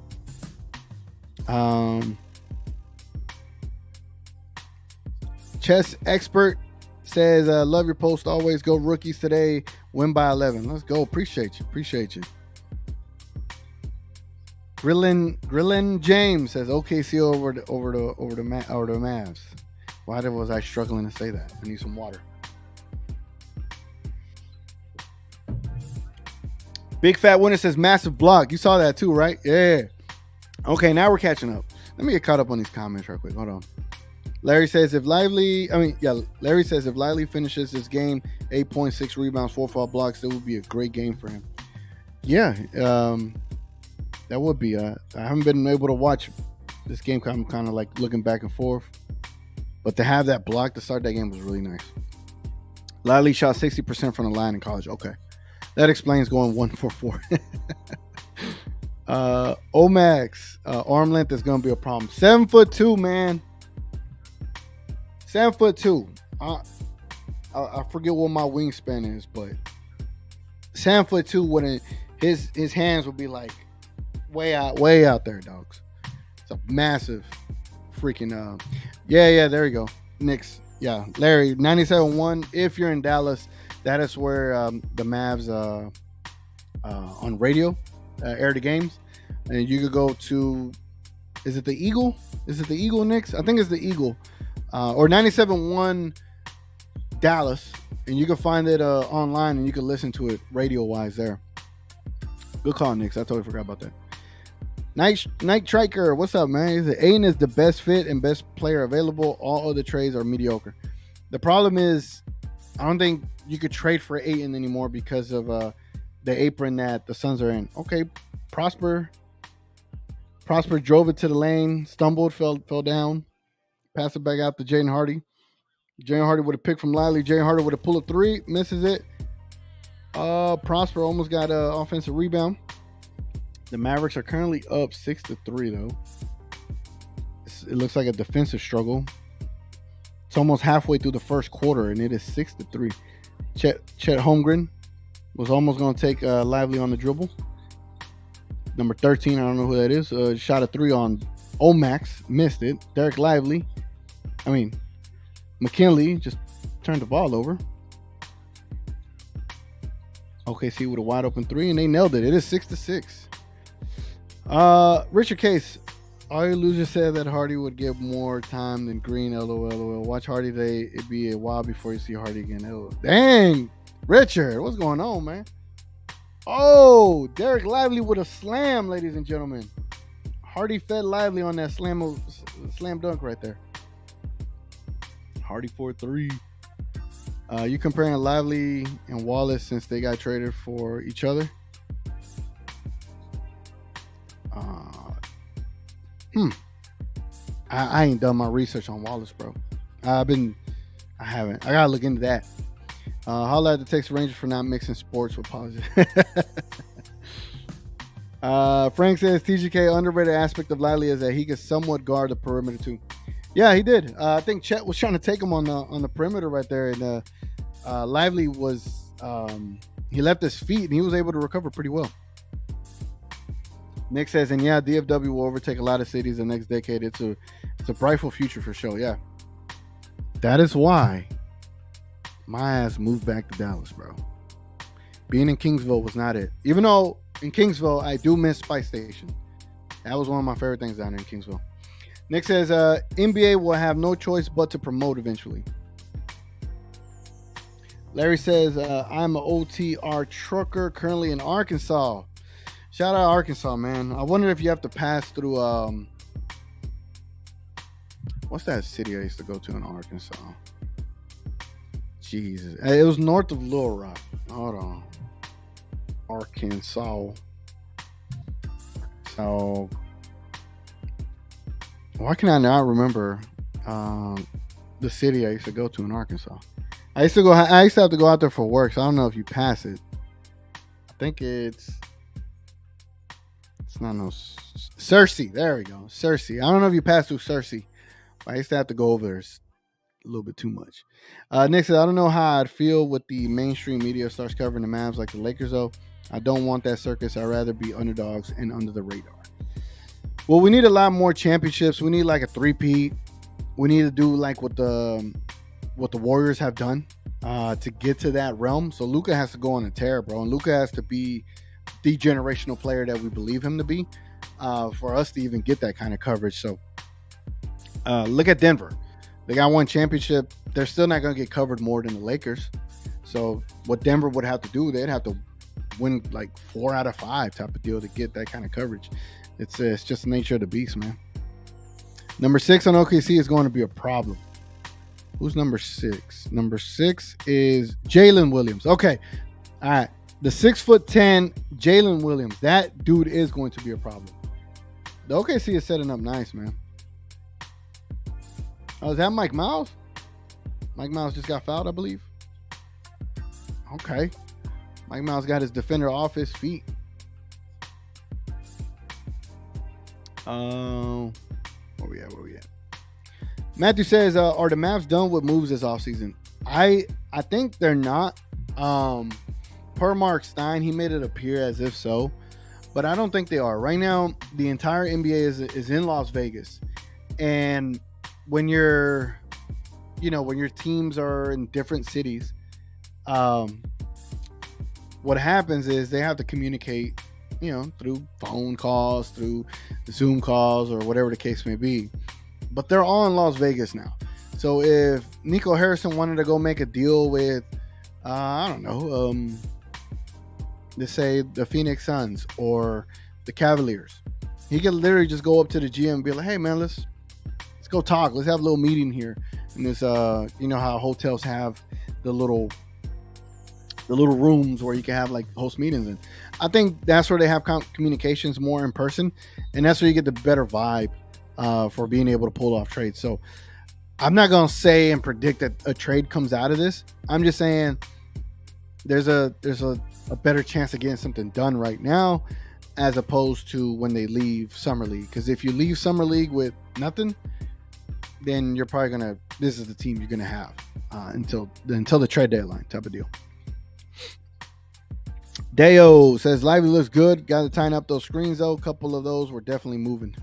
Chess Expert says, love your post always. Go Rookies today. Win by 11. Let's go. Appreciate you. Grillin James says OKC over the Mavs. Why was I struggling to say that? I need some water. Big Fat Winner says massive block. You saw that too, right? Yeah. Okay, now we're catching up. Let me get caught up on these comments real quick. Hold on. Larry says if Lively finishes this game, 8.6 rebounds, 4 blocks, it would be a great game for him. Yeah, that would be. I haven't been able to watch this game. I'm kind of like looking back and forth, but to have that block to start that game was really nice. Lively shot 60% from the line in college. Okay, that explains going 1 for 4. Omax arm length is going to be a problem. 7'2", man. 7'2". I forget what my wingspan is, but 7'2" wouldn't his hands would be like way out there, dogs. It's a massive freaking yeah, there you go. Knicks. Yeah, Larry, 97.1. If you're in Dallas, that is where the Mavs on radio air the games. And you could go to, is it the Eagle? Is it the Eagle, Knicks? I think it's the Eagle. Or 97.1 Dallas, and you can find it online, and you can listen to it radio-wise there. Good call, Knicks. I totally forgot about that. Night Triker, what's up, man? He said Aiden is the best fit and best player available. All other trades are mediocre. The problem is, I don't think you could trade for Aiden anymore because of the apron that the Suns are in. Okay, Prosper drove it to the lane, stumbled, fell down. Pass it back out to Jaden Hardy. Jaden Hardy would have picked from Lively. Jaden Hardy would have pulled a 3. Misses it. Prosper almost got an offensive rebound. The Mavericks are currently up 6-3, though. it looks like a defensive struggle. It's almost halfway through the first quarter, and it is 6-3. Chet Holmgren was almost going to take Lively on the dribble. Number 13, I don't know who that is. Shot a 3 on Omax, missed it. McKinley just turned the ball over. OKC with a wide open 3, and they nailed it. It is 6-6. Richard Case, all your losers said that Hardy would get more time than Green. LOL. Watch Hardy today. It'd be a while before you see Hardy again. LOL. Dang, Richard, what's going on, man? Oh, Derek Lively with a slam, ladies and gentlemen. Hardy fed Lively on that slam dunk right there. Hardy 4-3. You comparing Lively and Wallace since they got traded for each other? I ain't done my research on Wallace, bro. I haven't. I gotta look into that. Holla at the Texas Rangers for not mixing sports with politics. Frank says TGK underrated aspect of Lively is that he can somewhat guard the perimeter too. Yeah, he did. I think Chet was trying to take him on the perimeter right there, and Lively was he left his feet and he was able to recover pretty well. Nick says, and yeah, DFW will overtake a lot of cities the next decade. It's a brightful future for sure. Yeah, that is why my ass moved back to Dallas, bro. Being in Kingsville was not it. Even though in Kingsville I do miss Spice Station. That was one of my favorite things down there in Kingsville. Nick says, NBA will have no choice but to promote eventually. Larry says, I'm an OTR trucker currently in Arkansas. Shout out Arkansas, man. I wonder if you have to pass through, what's that city I used to go to in Arkansas? Jesus. It was north of Little Rock. Hold on. Arkansas. So, why can I not remember the city I used to go to in Arkansas? I used to have to go out there for work, so I don't know if you pass it. I think it's not no Searcy. There we go, Searcy. I don't know if you pass through Searcy. I used to have to go over there. It's a little bit too much. Nick said, I don't know how I'd feel with the mainstream media starts covering the Mavs like the Lakers, though. I don't want that circus. I'd rather be underdogs and under the radar. Well, we need a lot more championships. We need like a 3-peat. We need to do like what the Warriors have done to get to that realm. So Luka has to go on a tear, bro. And Luka has to be the generational player that we believe him to be for us to even get that kind of coverage. So look at Denver. They got one championship. They're still not going to get covered more than the Lakers. So what Denver would have to do, they'd have to win like 4 out of 5 type of deal to get that kind of coverage. It's just the nature of the beast, man. Number 6 on OKC is going to be a problem. Who's number 6? Number 6 is Jalen Williams. Okay. All right. The 6'10" Jalen Williams. That dude is going to be a problem. The OKC is setting up nice, man. Oh, is that Mike Miles? Mike Miles just got fouled, I believe. Okay. Mike Miles got his defender off his feet. Where we at? Matthew says, are the Mavs done with moves this offseason? I think they're not. Per Mark Stein, he made it appear as if so, but I don't think they are. Right now, the entire NBA is in Las Vegas. And when your teams are in different cities, what happens is they have to communicate, through phone calls, through Zoom calls, or whatever the case may be. But they're all in Las Vegas now. So if Nico Harrison wanted to go make a deal with, let's say the Phoenix Suns or the Cavaliers, he could literally just go up to the GM and be like, hey man, let's go talk. Let's have a little meeting here. And this, how hotels have the little rooms where you can have like host meetings. And I think that's where they have communications more in person. And that's where you get the better vibe for being able to pull off trades. So I'm not going to say and predict that a trade comes out of this. I'm just saying there's a better chance of getting something done right now as opposed to when they leave summer league. Because if you leave summer league with nothing, then you're probably gonna. This is the team you're gonna have until the trade deadline type of deal. Theo says Lively looks good. Got to tighten up those screens though. A couple of those were definitely moving.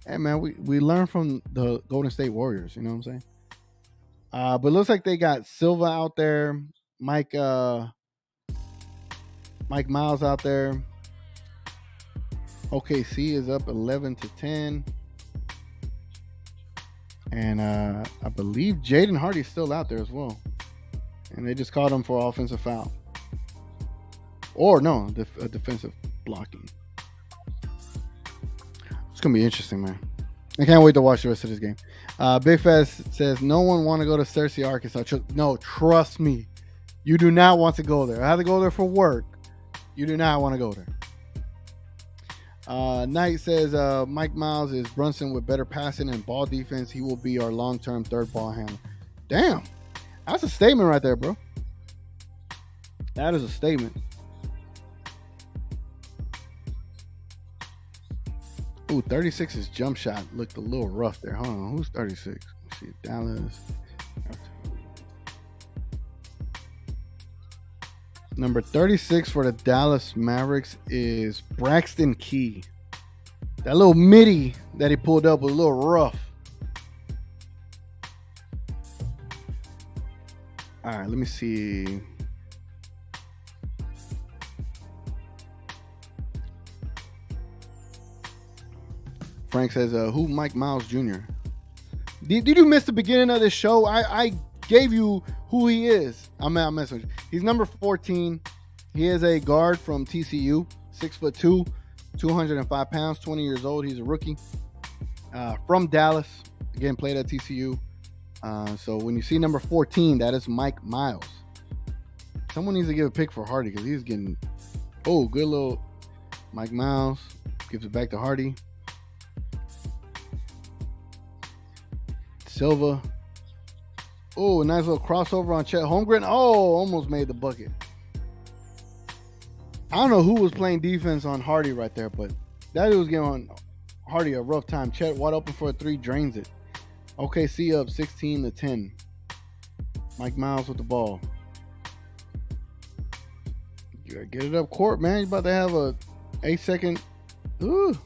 Hey man, we learned from the Golden State Warriors. You know what I'm saying? But it looks like they got Silva out there, Mike Miles out there. OKC is up 11-10. And I believe Jaden Hardy's still out there as well. And they just called him for offensive foul. Or no, defensive blocking. It's going to be interesting, man. I can't wait to watch the rest of this game. Big Fest says, no one want to go to Searcy, Arkansas. No, trust me. You do not want to go there. I have to go there for work. You do not want to go there. Knight says Mike Miles is Brunson with better passing and ball defense. He will be our long-term third ball handler. Damn. That's a statement right there, bro. That is a statement. Ooh, 36's jump shot looked a little rough there. Hold on. Who's 36? Let's see. Dallas. Number 36 for the Dallas Mavericks is Braxton Key. That little midi that he pulled up was a little rough. All right, let me see. Frank says, who Mike Miles Jr.? Did you miss the beginning of this show? I gave you who he is. I'm messing with you. He's number 14. He is a guard from TCU, 6'2", 205 pounds, 20 years old. He's a rookie from Dallas. Again, played at TCU. So when you see number 14, that is Mike Miles. Someone needs to give a pick for Hardy because he's getting, good little Mike Miles. Gives it back to Hardy. Silva. Oh, a nice little crossover on Chet Holmgren. Oh, almost made the bucket. I don't know who was playing defense on Hardy right there, but that was giving Hardy a rough time. Chet wide open for a three, drains it. OKC up 16-10. Mike Miles with the ball. You gotta get it up court, man. You're about to have a 8-second. Ooh.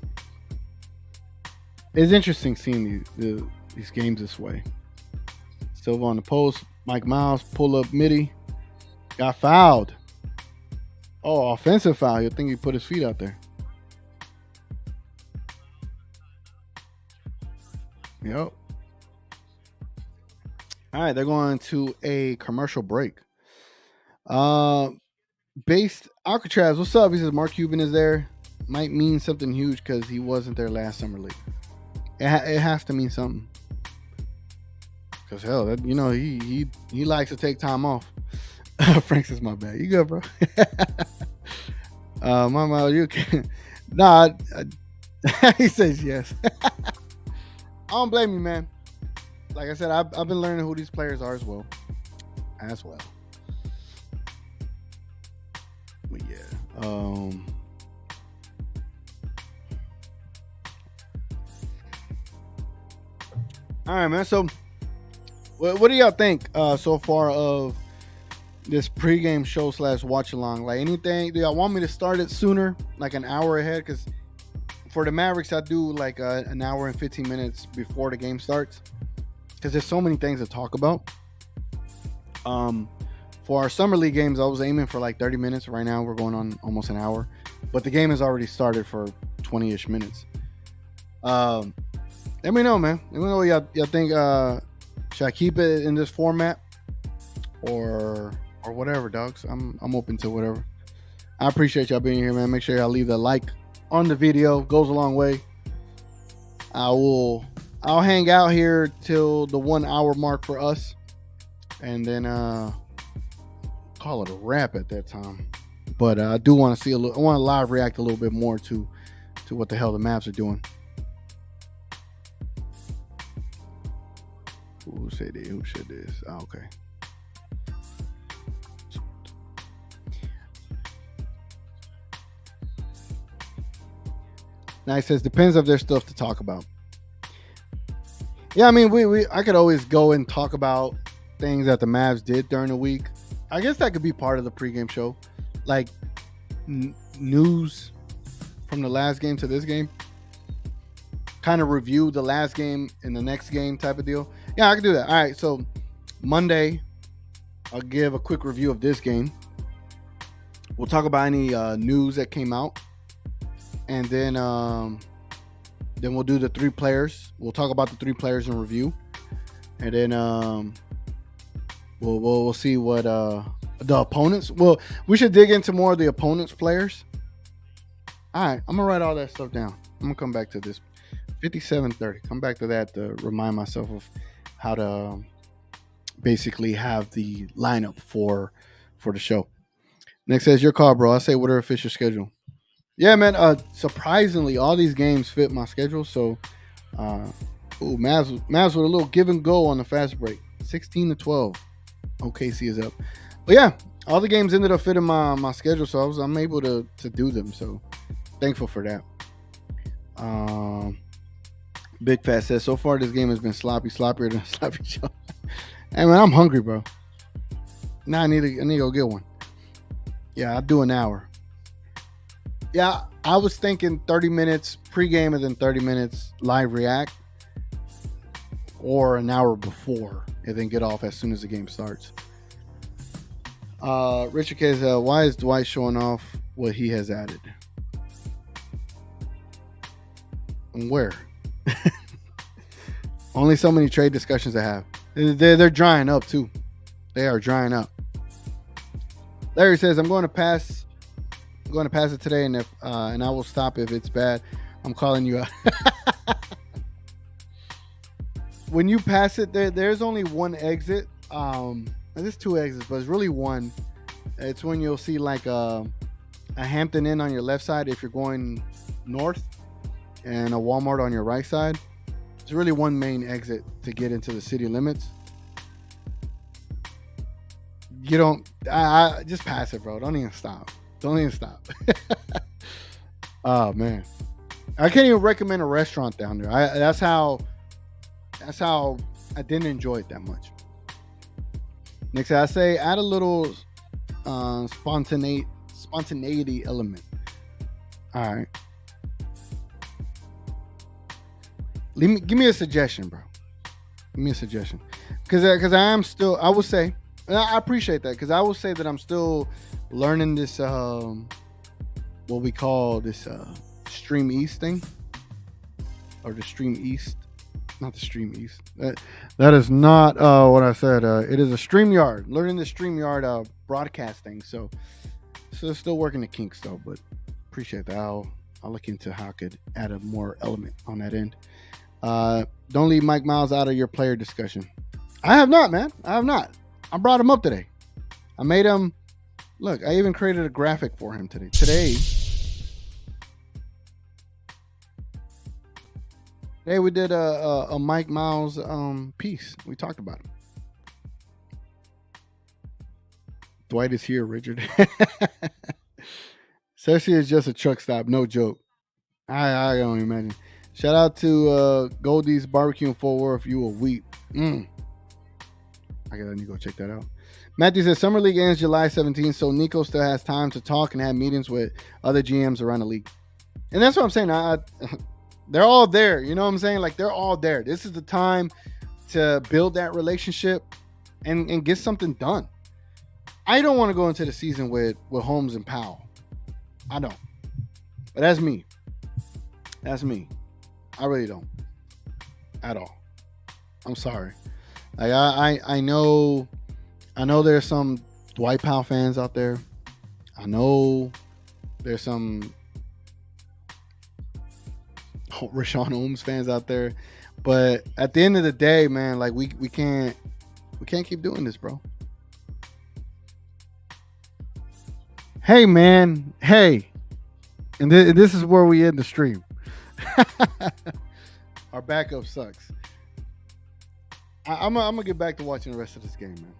It's interesting seeing these games this way. Silva on the post. Mike Miles pull up midi. Got fouled. Oh, offensive foul. You'll think he put his feet out there. Yep. All right, they're going to a commercial break. Based Alcatraz, what's up? He says Mark Cuban is there. Might mean something huge because he wasn't there last summer league. It has to mean something. Because hell, he likes to take time off. Frank says my bad. You good, bro? Mama, you can. Nah, he says yes. I don't blame you, man. Like I said, I've been learning who these players are as well. But yeah. All right, man. So, what do y'all think so far of this pregame show / watch along? Like, anything? Do y'all want me to start it sooner, like an hour ahead? Because for the Mavericks, I do like an hour and 15 minutes before the game starts, because there's so many things to talk about. For our summer league games, I was aiming for like 30 minutes. Right now, we're going on almost an hour, but the game has already started for 20-ish minutes. Let me know, man. Let me know what y'all think. Should I keep it in this format or whatever, dogs? I'm open to whatever. I appreciate y'all being here, man. Make sure y'all leave the like on the video. Goes a long way. I'll hang out here till the 1 hour mark for us, and then call it a wrap at that time. But I do want to see I want to live react a little bit more to what the hell the Mavs are doing. Who said this? Who said this? Oh, okay. Now he says depends if there's stuff to talk about. Yeah, I mean, I could always go and talk about things that the Mavs did during the week. I guess that could be part of the pregame show, like news from the last game to this game. Kind of review the last game and the next game type of deal. Yeah, I can do that. All right, so Monday, I'll give a quick review of this game. We'll talk about any news that came out, and then we'll do the 3 players. We'll talk about the 3 players in review, and then we'll see what the opponents. Well, we should dig into more of the opponents' players. All right, I'm gonna write all that stuff down. I'm gonna come back to this. 57:30. Come back to that to remind myself of how to basically have the lineup for the show. Next says your call, bro. I say whatever fits your schedule. Yeah, man. Surprisingly, all these games fit my schedule. So, Mavs with a little give and go on the fast break. 16-12. OKC is up. But yeah, all the games ended up fitting my schedule, so I'm able to do them. So, thankful for that. Big Fat says, so far this game has been sloppier than a sloppy Joe. Hey, man, I'm hungry, bro. Now I need to go get one. Yeah, I'll do an hour. Yeah, I was thinking 30 minutes pregame and then 30 minutes live react, or an hour before and then get off as soon as the game starts. Richard says, why is Dwight showing off what he has added? And where? Only so many trade discussions I have. They're drying up too. They are drying up. Larry says, I'm going to pass it today, and I will stop if it's bad. I'm calling you out. When you pass it, there's only one exit. There's 2 exits, but it's really one. It's when you'll see like a Hampton Inn on your left side if you're going north, and a Walmart on your right side. It's really one main exit to get into the city limits. You don't. I just pass it, bro. Don't even stop. Oh man, I can't even recommend a restaurant down there. That's how I didn't enjoy it that much. Next, I say add a little spontaneity element. All right. Give me a suggestion, bro. Give me a suggestion, because I would say, and I appreciate that, because I will say that I'm still learning this what we call this Stream East thing, or the Stream East, not the Stream East. That is not what I said. It is a StreamYard. Learning the StreamYard broadcasting. So still working the kinks though, but appreciate that. I'll look into how I could add a more element on that end. Don't leave Mike Miles out of your player discussion. I have not, man. I have not. I brought him up today. I made him look. I even created a graphic for him today. Today we did a Mike Miles piece. We talked about him. Dwight is here, Richard. Cersei is just a truck stop. No joke. I don't imagine. Shout out to Goldie's Barbecue in Fort Worth. You will weep. I gotta need to go check that out. Matthew says Summer League ends July 17th, so Nico still has time to talk and have meetings with other GMs around the league. And that's what I'm saying. They're all there. You know what I'm saying? Like, they're all there. This is the time to build that relationship and get something done. I don't want to go into the season with Holmes and Powell. I don't. But that's me. I really don't. At all. I'm sorry. Like, I know there's some Dwight Powell fans out there. I know there's some Rashawn Holmes fans out there. But at the end of the day, man, like we can't keep doing this, bro. Hey, man. Hey. And this is where we end the stream. Our backup sucks. I'm gonna get back to watching the rest of this game, man.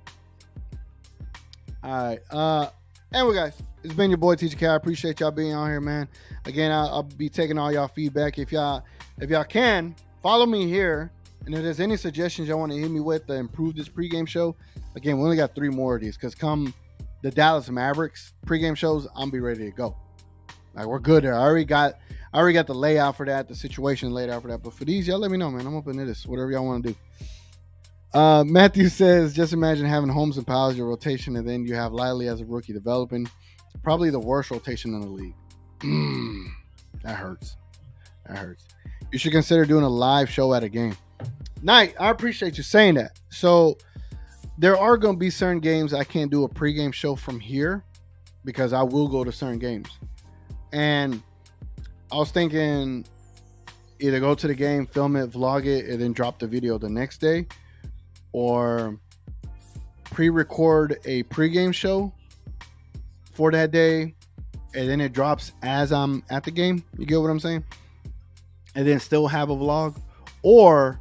All right. Anyway, guys, it's been your boy Teacher K. I appreciate y'all being on here, man. Again, I'll be taking all y'all feedback. If y'all can, follow me here. And if there's any suggestions y'all want to hit me with to improve this pregame show, again, we only got 3 more of these because come the Dallas Mavericks pregame shows, I'm be ready to go. Like, we're good there. I already got the layout for that, the situation laid out for that. But for these, y'all let me know, man. I'm open to this, whatever y'all want to do. Matthew says, just imagine having Holmes and Powell as your rotation, and then you have Lively as a rookie developing. Probably the worst rotation in the league. That hurts. You should consider doing a live show at a game. Knight, I appreciate you saying that. So there are going to be certain games I can't do a pregame show from here because I will go to certain games. And I was thinking either go to the game, film it, vlog it, and then drop the video the next day, or pre-record a pregame show for that day, and then it drops as I'm at the game. You get what I'm saying? And then still have a vlog, or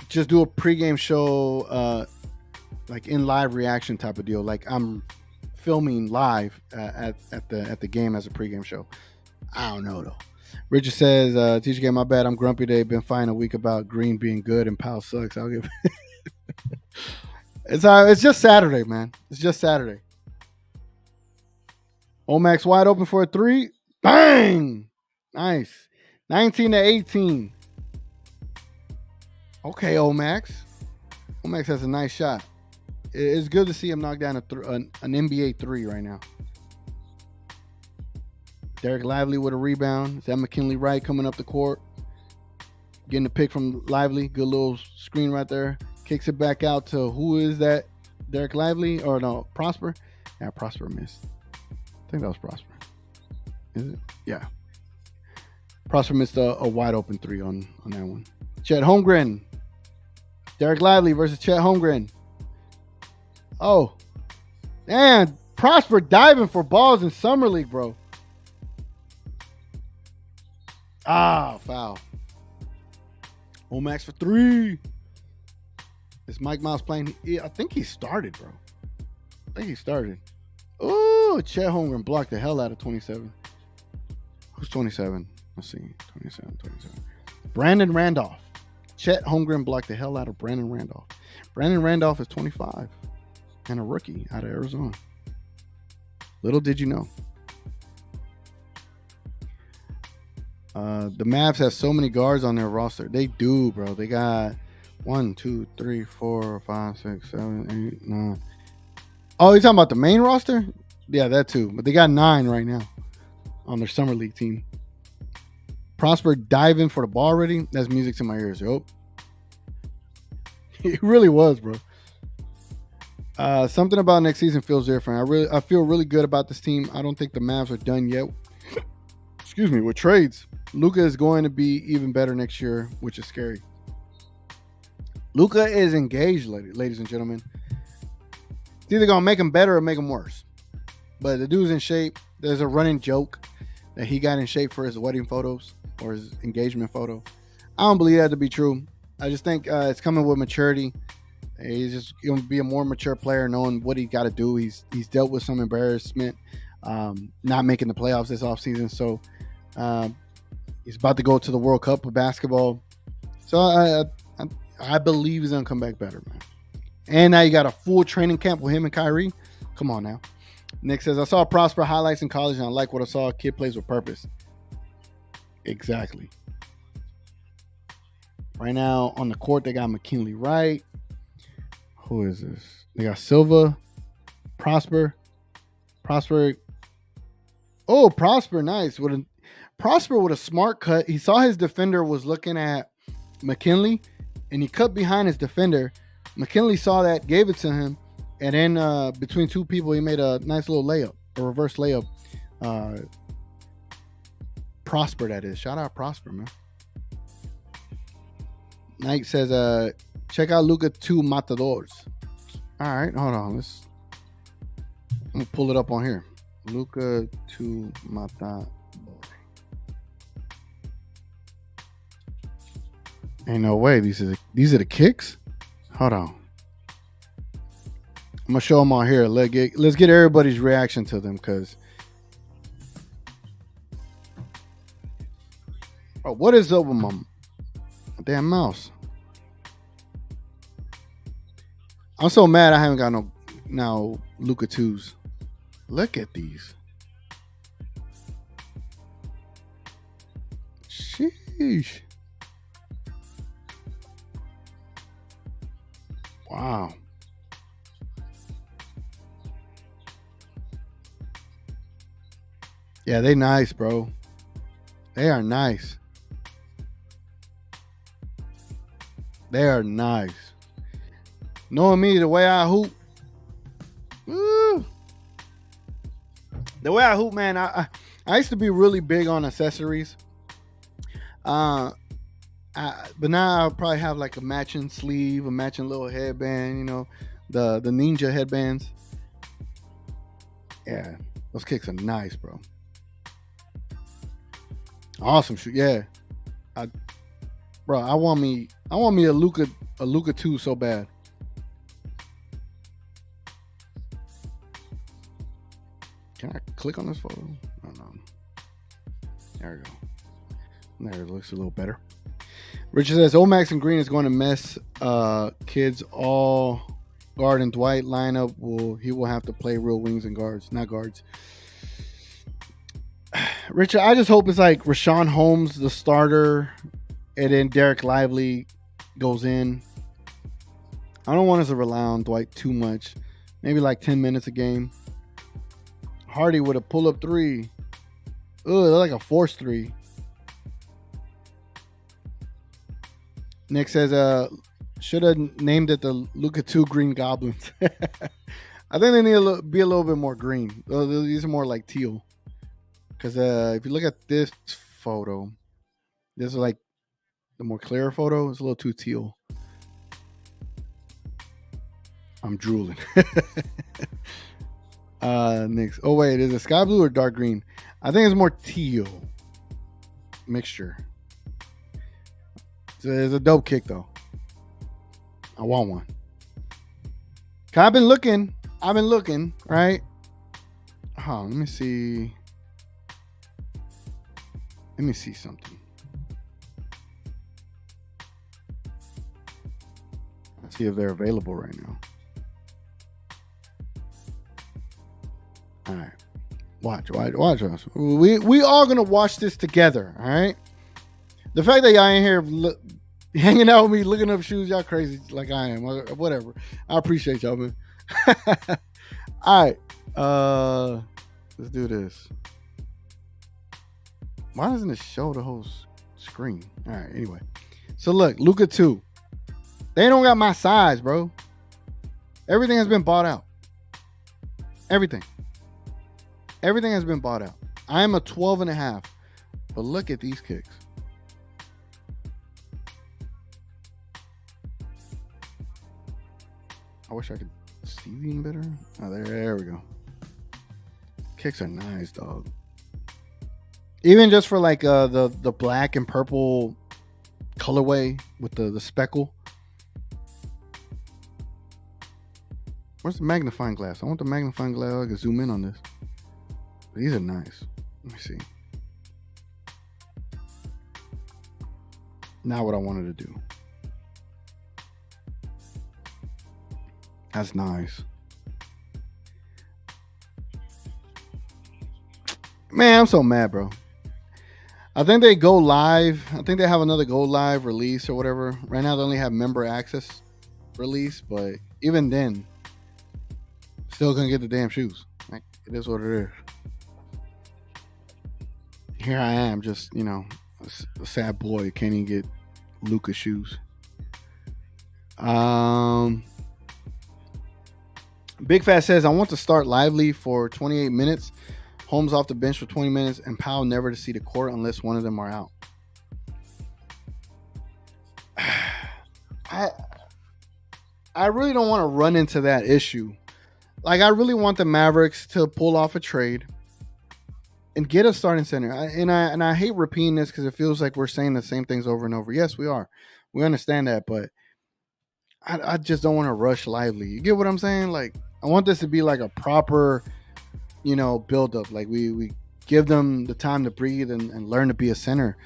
just do a pregame show, like in live reaction type of deal. Like I'm filming live at the game as a pregame show. I don't know though. Richard says, Teacher K, my bad. I'm grumpy today. Been fighting a week about Green being good and Powell sucks. I'll give It's just Saturday, man. It's just Saturday. Omax wide open for a 3. Bang! Nice. 19-18. Okay, Omax. Omax has a nice shot. It's good to see him knock down an NBA 3 right now. Derek Lively with a rebound. Is that McKinley Wright coming up the court? Getting a pick from Lively. Good little screen right there. Kicks it back out to who is that? Derek Lively? Or no, Prosper? Yeah, Prosper missed. I think that was Prosper. Is it? Yeah. Prosper missed a wide open 3 on that one. Chet Holmgren. Derek Lively versus Chet Holmgren. Oh. Man, Prosper diving for balls in Summer League, bro. Foul. Omax for 3. Is Mike Miles playing? I think he started, bro. Oh, Chet Holmgren blocked the hell out of 27. Who's 27? Let's see. 27. Brandon Randolph. Chet Holmgren blocked the hell out of Brandon Randolph. Brandon Randolph is 25 and a rookie out of Arizona. Little did you know. The Mavs have so many guards on their roster. They do, bro. They got 1, 2, 3, 4, 5, 6, 7, 8, 9. Oh, you're talking about the main roster? Yeah, that too. But they got 9 right now on their Summer League team. Prosper diving for the ball already. That's music to my ears. Yo. It really was, bro. Something about next season feels different. I feel really good about this team. I don't think the Mavs are done yet. Excuse me, with trades. Luka is going to be even better next year, which is scary. Luka is engaged, ladies and gentlemen. It's either going to make him better or make him worse. But the dude's in shape. There's a running joke that he got in shape for his wedding photos or his engagement photo. I don't believe that to be true. I just think it's coming with maturity. He's just going to be a more mature player, knowing what he got to do. He's dealt with some embarrassment, not making the playoffs this offseason. So he's about to go to the World Cup of basketball. So I believe he's going to come back better, man. And now you got a full training camp with him and Kyrie. Come on now. Nick says, I saw Prosper highlights in college, and I like what I saw. Kid plays with purpose. Exactly. Right now on the court, they got McKinley Wright. Who is this? They got Silva, Prosper. Oh, Prosper, nice. Prosper with a smart cut. He saw his defender was looking at McKinley, and he cut behind his defender. McKinley saw that, gave it to him, and then between two people, he made a nice little layup, a reverse layup. Prosper, that is. Shout out Prosper, man. Nike says, check out Luka 2 Matadors. All right, hold on. I'm going to pull it up on here. Luka 2 Matadors. Ain't no way. These are the kicks? Hold on. I'm gonna show them all here. Let's get everybody's reaction to them, cause what is up with my damn mouse? I'm so mad I haven't got no Luka 2s. Look at these. Sheesh. Wow. Yeah, they nice, bro. They are nice. They are nice. Knowing me, the way I hoop, woo, the way I hoop, man, I used to be really big on accessories. But now I'll probably have like a matching sleeve, a matching little headband, you know, the ninja headbands. Yeah, those kicks are nice, bro. Awesome shoot, yeah. I want me a Luka 2 so bad. Can I click on this photo? Oh, no. There we go. There, it looks a little better. Richard says Omax and Green is going to mess kids all guard and Dwight lineup. He will have to play real wings and guards, not guards. Richard, I just hope it's like Rashawn Holmes, the starter, and then Derek Lively goes in. I don't want us to rely on Dwight too much. Maybe like 10 minutes a game. Hardy with a pull-up 3. Ugh, like a force 3. Nick says, should have named it the Luka 2 Green Goblins. I think they need to be a little bit more green. These are more like teal. Because if you look at this photo, this is like the more clear photo. It's a little too teal. I'm drooling. Next. Oh, wait. Is it sky blue or dark green? I think it's more teal mixture. It's a dope kick, though. I want one. I've been looking, right? Let me see. Let me see something. Let's see if they're available right now. All right. Watch us. We all gonna watch this together, all right? The fact that y'all ain't here hanging out with me, looking up shoes, y'all crazy like I am. Whatever. I appreciate y'all, man. All right. Let's do this. Why doesn't it show the whole screen? All right, anyway. So look, Luka 2. They don't got my size, bro. Everything has been bought out. Everything has been bought out. I am a 12.5. But look at these kicks. I wish I could see them better. Oh, there we go. Kicks are nice, dog. Even just for like the black and purple colorway with the speckle. Where's the magnifying glass? I want the magnifying glass. I can zoom in on this. These are nice. Let me see. Now what I wanted to do. That's nice. Man, I'm so mad, bro. I think they go live. I think they have another go live release or whatever. Right now they only have member access release, but even then, still gonna get the damn shoes. Like, it is what it is. Here I am, just, you know, a sad boy. Can't even get Luka shoes. Big Fat says, I want to start Lively for 28 minutes. Holmes off the bench for 20 minutes, and Powell never to see the court unless one of them are out. I really don't want to run into that issue. Like, I really want the Mavericks to pull off a trade and get a starting center. I hate repeating this because it feels like we're saying the same things over and over. Yes, we are. We understand that, but I just don't want to rush Lively. You get what I'm saying? Like, I want this to be like a proper, build up. Like we give them the time to breathe and learn to be a center.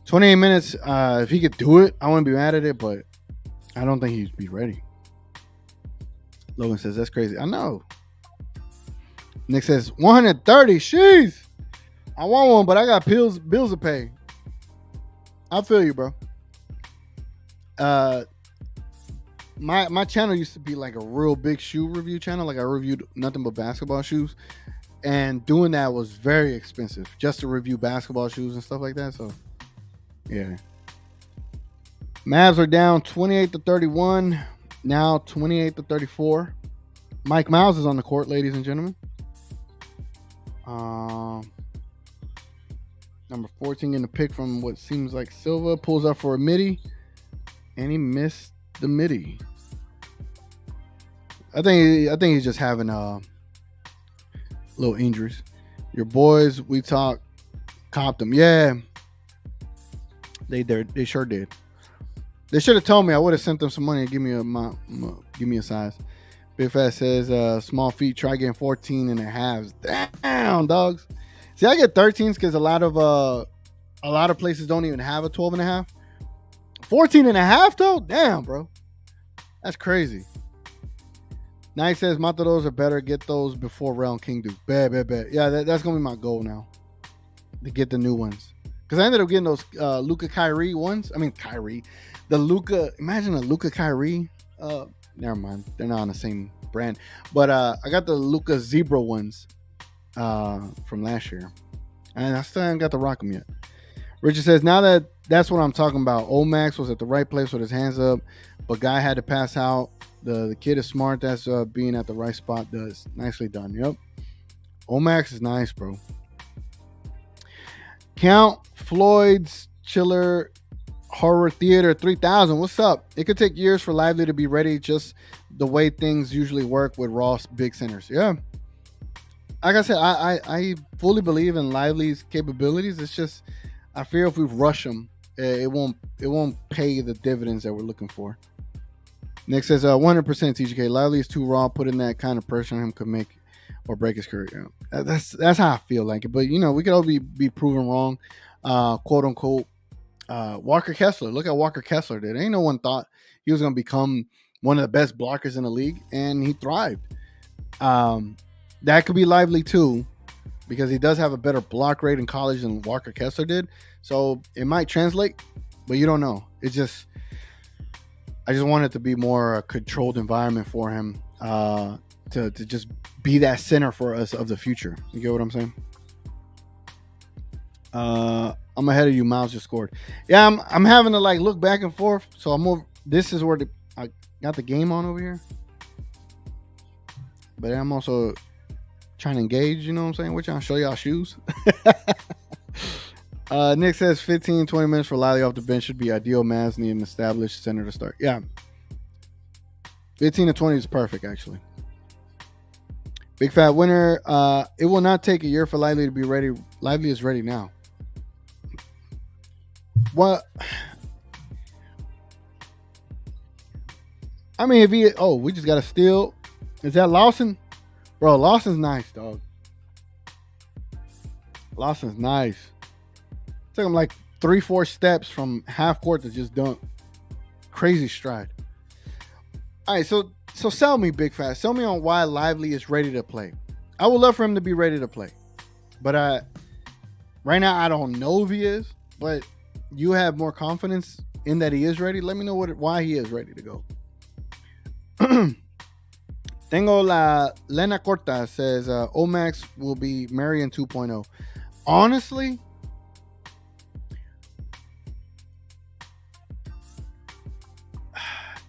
28 minutes. If he could do it, I wouldn't be mad at it, but I don't think he'd be ready. Logan says that's crazy. I know. Nick says 130. Sheesh. I want one, but I got bills to pay. I feel you, bro. My channel used to be like a real big shoe review channel. Like I reviewed nothing but basketball shoes, and doing that was very expensive just to review basketball shoes and stuff like that. So, yeah. Mavs are down 28-31. Now 28-34. Mike Miles is on the court, ladies and gentlemen. Number 14 in the pick from what seems like Silva. Pulls up for a midi, and he missed the midi. I think he's just having little injuries. Your boys, we copped them. Yeah, they sure did. They should have told me. I would have sent them some money and give me a size. Big Fat says, small feet, try getting 14 and a halves. Damn, dogs. See, I get 13s because a lot of places don't even have a 12 and a half. 14 and a half though? Damn, bro. That's crazy. Nice says, Matados are better. Get those before Round King do. Bet. Yeah, that's going to be my goal now. To get the new ones. Because I ended up getting those Luka Kyrie ones. I mean, Kyrie. The Luka, imagine a Luka Kyrie. Never mind. They're not on the same brand. But I got the Luka Zebra ones from last year. And I still haven't got to rock them yet. Richard says, now that's what I'm talking about. Omax was at the right place with his hands up, but guy had to pass out. The kid is smart. That's being at the right spot does. Nicely done. Yep. Omax is nice, bro. Count Floyd's Chiller Horror Theater 3000. What's up? It could take years for Lively to be ready, just the way things usually work with Ross big centers. Yeah. Like I said, I fully believe in Lively's capabilities. It's just I fear if we rush them, it won't pay the dividends that we're looking for. Nick says 100% TGK. Lively is too raw. Putting that kind of pressure on him could make or break his career. Yeah. That's how I feel like it. But we could all be proven wrong, quote unquote. Walker Kessler. Look at Walker Kessler did. Ain't no one thought he was going to become one of the best blockers in the league, and he thrived. That could be Lively too, because he does have a better block rate in college than Walker Kessler did. So it might translate, but you don't know. I just want it to be more a controlled environment for him to just be that center for us of the future. You get what I'm saying? I'm ahead of you. Miles just scored. Yeah, I'm having to look back and forth. So I'm over. This is where I got the game on over here, but I'm also trying to engage. You know what I'm saying? We're trying to show y'all shoes. Nick says 15-20 minutes for Lively off the bench should be ideal. Mavs need an established center to start. Yeah, 15 to 20 is perfect actually. Big Fat Winner. It will not take a year for Lively to be ready. Lively is ready now. What? I mean, if he... Oh, we just got a steal. Is that Lawson? Bro, Lawson's nice, dog. Lawson's nice. Took him 3-4 steps from half court to just dunk. Crazy stride. All right, so sell me, Big Fat. Sell me on why Lively is ready to play. I would love for him to be ready to play. But right now, I don't know if he is. But you have more confidence in that he is ready. Let me know why he is ready to go. Tengo la Lena Corta says Omax will be Marion 2.0. Honestly,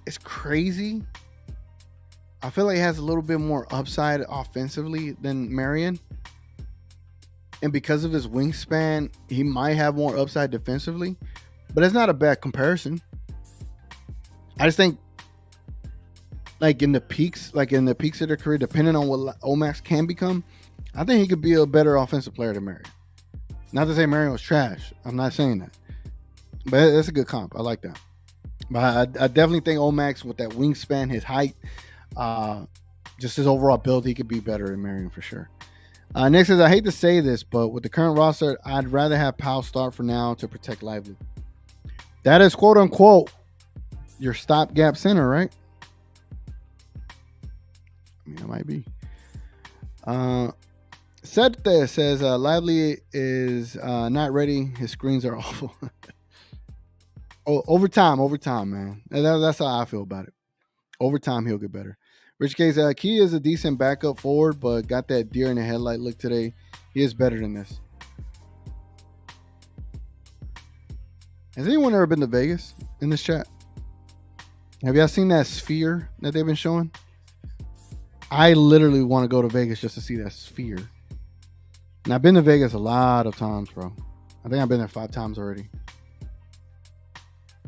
it's crazy. I feel like he has a little bit more upside offensively than Marion. And because of his wingspan, he might have more upside defensively. But it's not a bad comparison. I just think in the peaks of their career, depending on what Omax can become, I think he could be a better offensive player than Marion. Not to say Marion was trash. I'm not saying that. But that's a good comp. I like that. But I definitely think Omax, with that wingspan, his height, Just his overall build, he could be better than Marion for sure. Nick says, I hate to say this, but with the current roster, I'd rather have Powell start for now to protect Lively. That is quote unquote your stopgap center, right? I mean, it might be. Sete says Lively is not ready. His screens are awful. Over time, man. That's how I feel about it. Over time, he'll get better. Rich K says Key is a decent backup forward, but got that deer in the headlight look today. He is better than this. Has anyone ever been to Vegas in this chat? Have y'all seen that sphere that they've been showing? I literally want to go to Vegas just to see that sphere. And I've been to Vegas a lot of times, bro. I think I've been there 5 times already.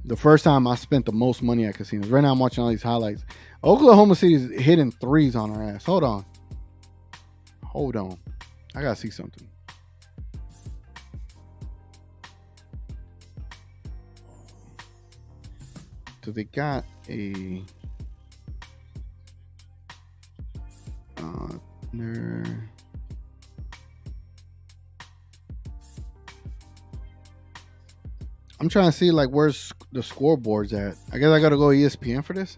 The first time I spent the most money at casinos. Right now I'm watching all these highlights. Oklahoma City's hitting threes on our ass. Hold on. I gotta see something. So they got a there. I'm trying to see like where's the scoreboards at. I guess I gotta go ESPN for this.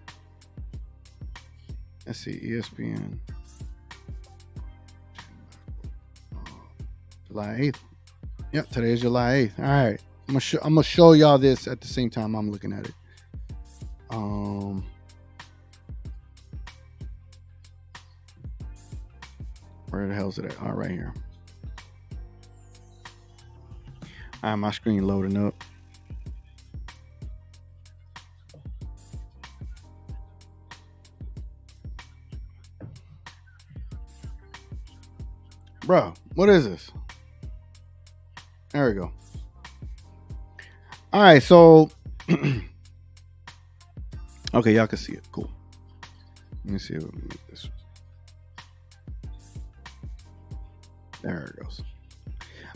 Let's see, ESPN. July 8th. Yep, today is July 8th. All right, I'm gonna show y'all this at the same time I'm looking at it. Where the hell's it at? All right, here. All right, my screen loading up. Bro, what is this? There we go. All right, so okay, y'all can see it. Cool. Let me see if we can make this. There it goes.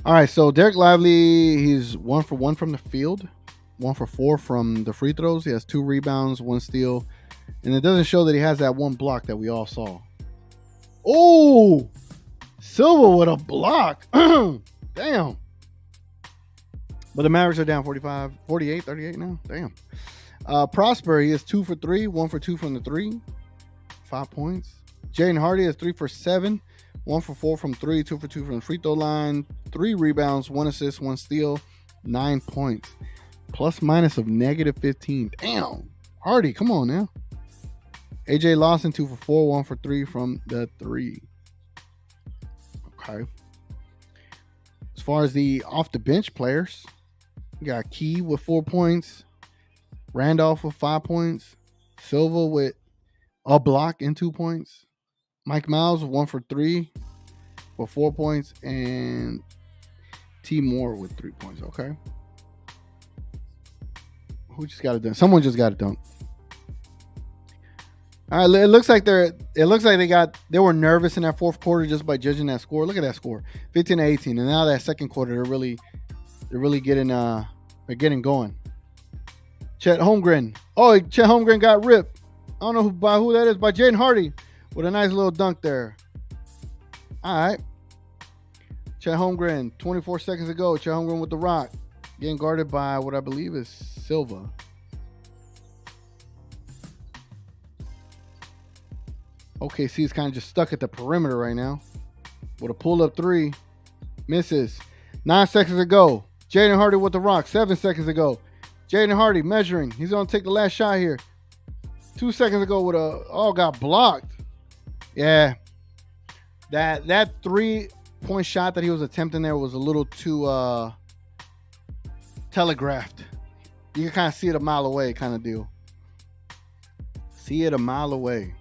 All right, so Derek Lively, he's 1 for 1 from the field, 1 for 4 from the free throws. He has 2 rebounds, 1 steal, and it doesn't show that he has that 1 block that we all saw. Oh, Silva with a block. Damn. But the Mavericks are down 38 now. Damn. Prosper, he is 2 for 3, 1 for 2 from the 3, 5 points. Jaden Hardy is 3 for 7, 1 for 4 from 3, 2 for 2 from the free throw line, 3 rebounds, 1 assist, 1 steal, 9 points. Plus minus of -15. Damn. Hardy, come on now. AJ Lawson, 2 for 4, 1 for 3 from the 3. Okay. As far as the off the bench players, you got Key with 4 points, Randolph with 5 points, Silva with a block and 2 points, Mike Miles 1 for 3 with 4 points, and T Moore with 3 points. Okay. Who just got it done? Someone just got it done. All right, it looks like they were nervous in that fourth quarter just by judging that score. Look at that score, 15-18, and now that second quarter they're really getting going. Chet Holmgren. Oh, Chet Holmgren got ripped. I don't know by who that is, by Jaden Hardy with a nice little dunk there. All right. Chet Holmgren, 24 seconds ago. Chet Holmgren with the rock, getting guarded by what I believe is Silva. OKC is kind of just stuck at the perimeter right now. With a pull-up 3. Misses. 9 seconds ago. Jaden Hardy with the rock. 7 seconds ago. Jaden Hardy measuring. He's going to take the last shot here. 2 seconds ago with got blocked. Yeah. That 3-point shot that he was attempting there was a little too telegraphed. You can kind of see it a mile away kind of deal. See it a mile away.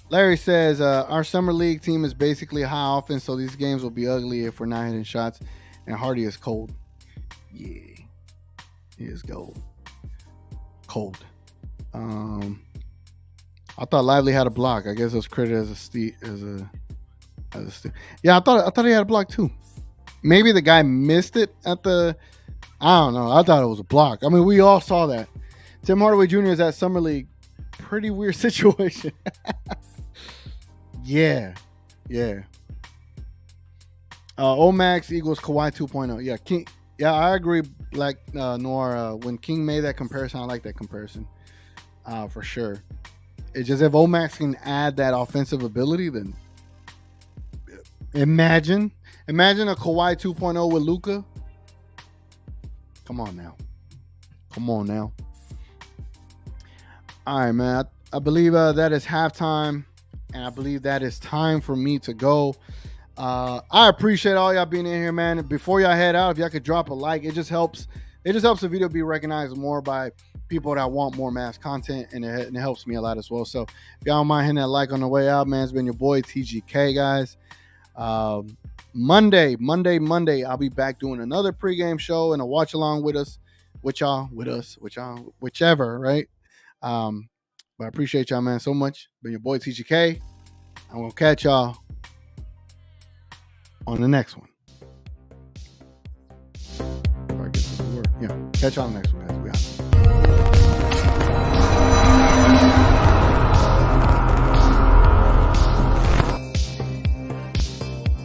Larry says our summer league team is basically high offense, so these games will be ugly if we're not hitting shots. And Hardy is cold. Yeah, he is cold. I thought Lively had a block. I guess it was credited as a steal. Yeah, I thought he had a block too. Maybe the guy missed it at the. I don't know. I thought it was a block. I mean, we all saw that. Tim Hardaway Jr. is at Summer League. Pretty weird situation. Yeah. Omax equals Kawhi 2.0. Yeah, King. Yeah, I agree. Like Noir, when King made that comparison, I like that comparison for sure. It's just if Omax can add that offensive ability, then imagine a Kawhi 2.0 with Luka. Come on now. All right, man. I believe that is halftime, and I believe that is time for me to go. I appreciate all y'all being in here, man. Before y'all head out, if y'all could drop a like, it just helps. It just helps the video be recognized more by people that want more Mavs content, and it helps me a lot as well. So if y'all don't mind hitting that like on the way out, man, it's been your boy TGK, guys. Monday, I'll be back doing another pregame show and a watch along with y'all, whichever, right? But I appreciate y'all, man, so much. Been your boy TGK. I'm gonna catch y'all on the next one. If I get this to work. Yeah, catch y'all on the next one, guys.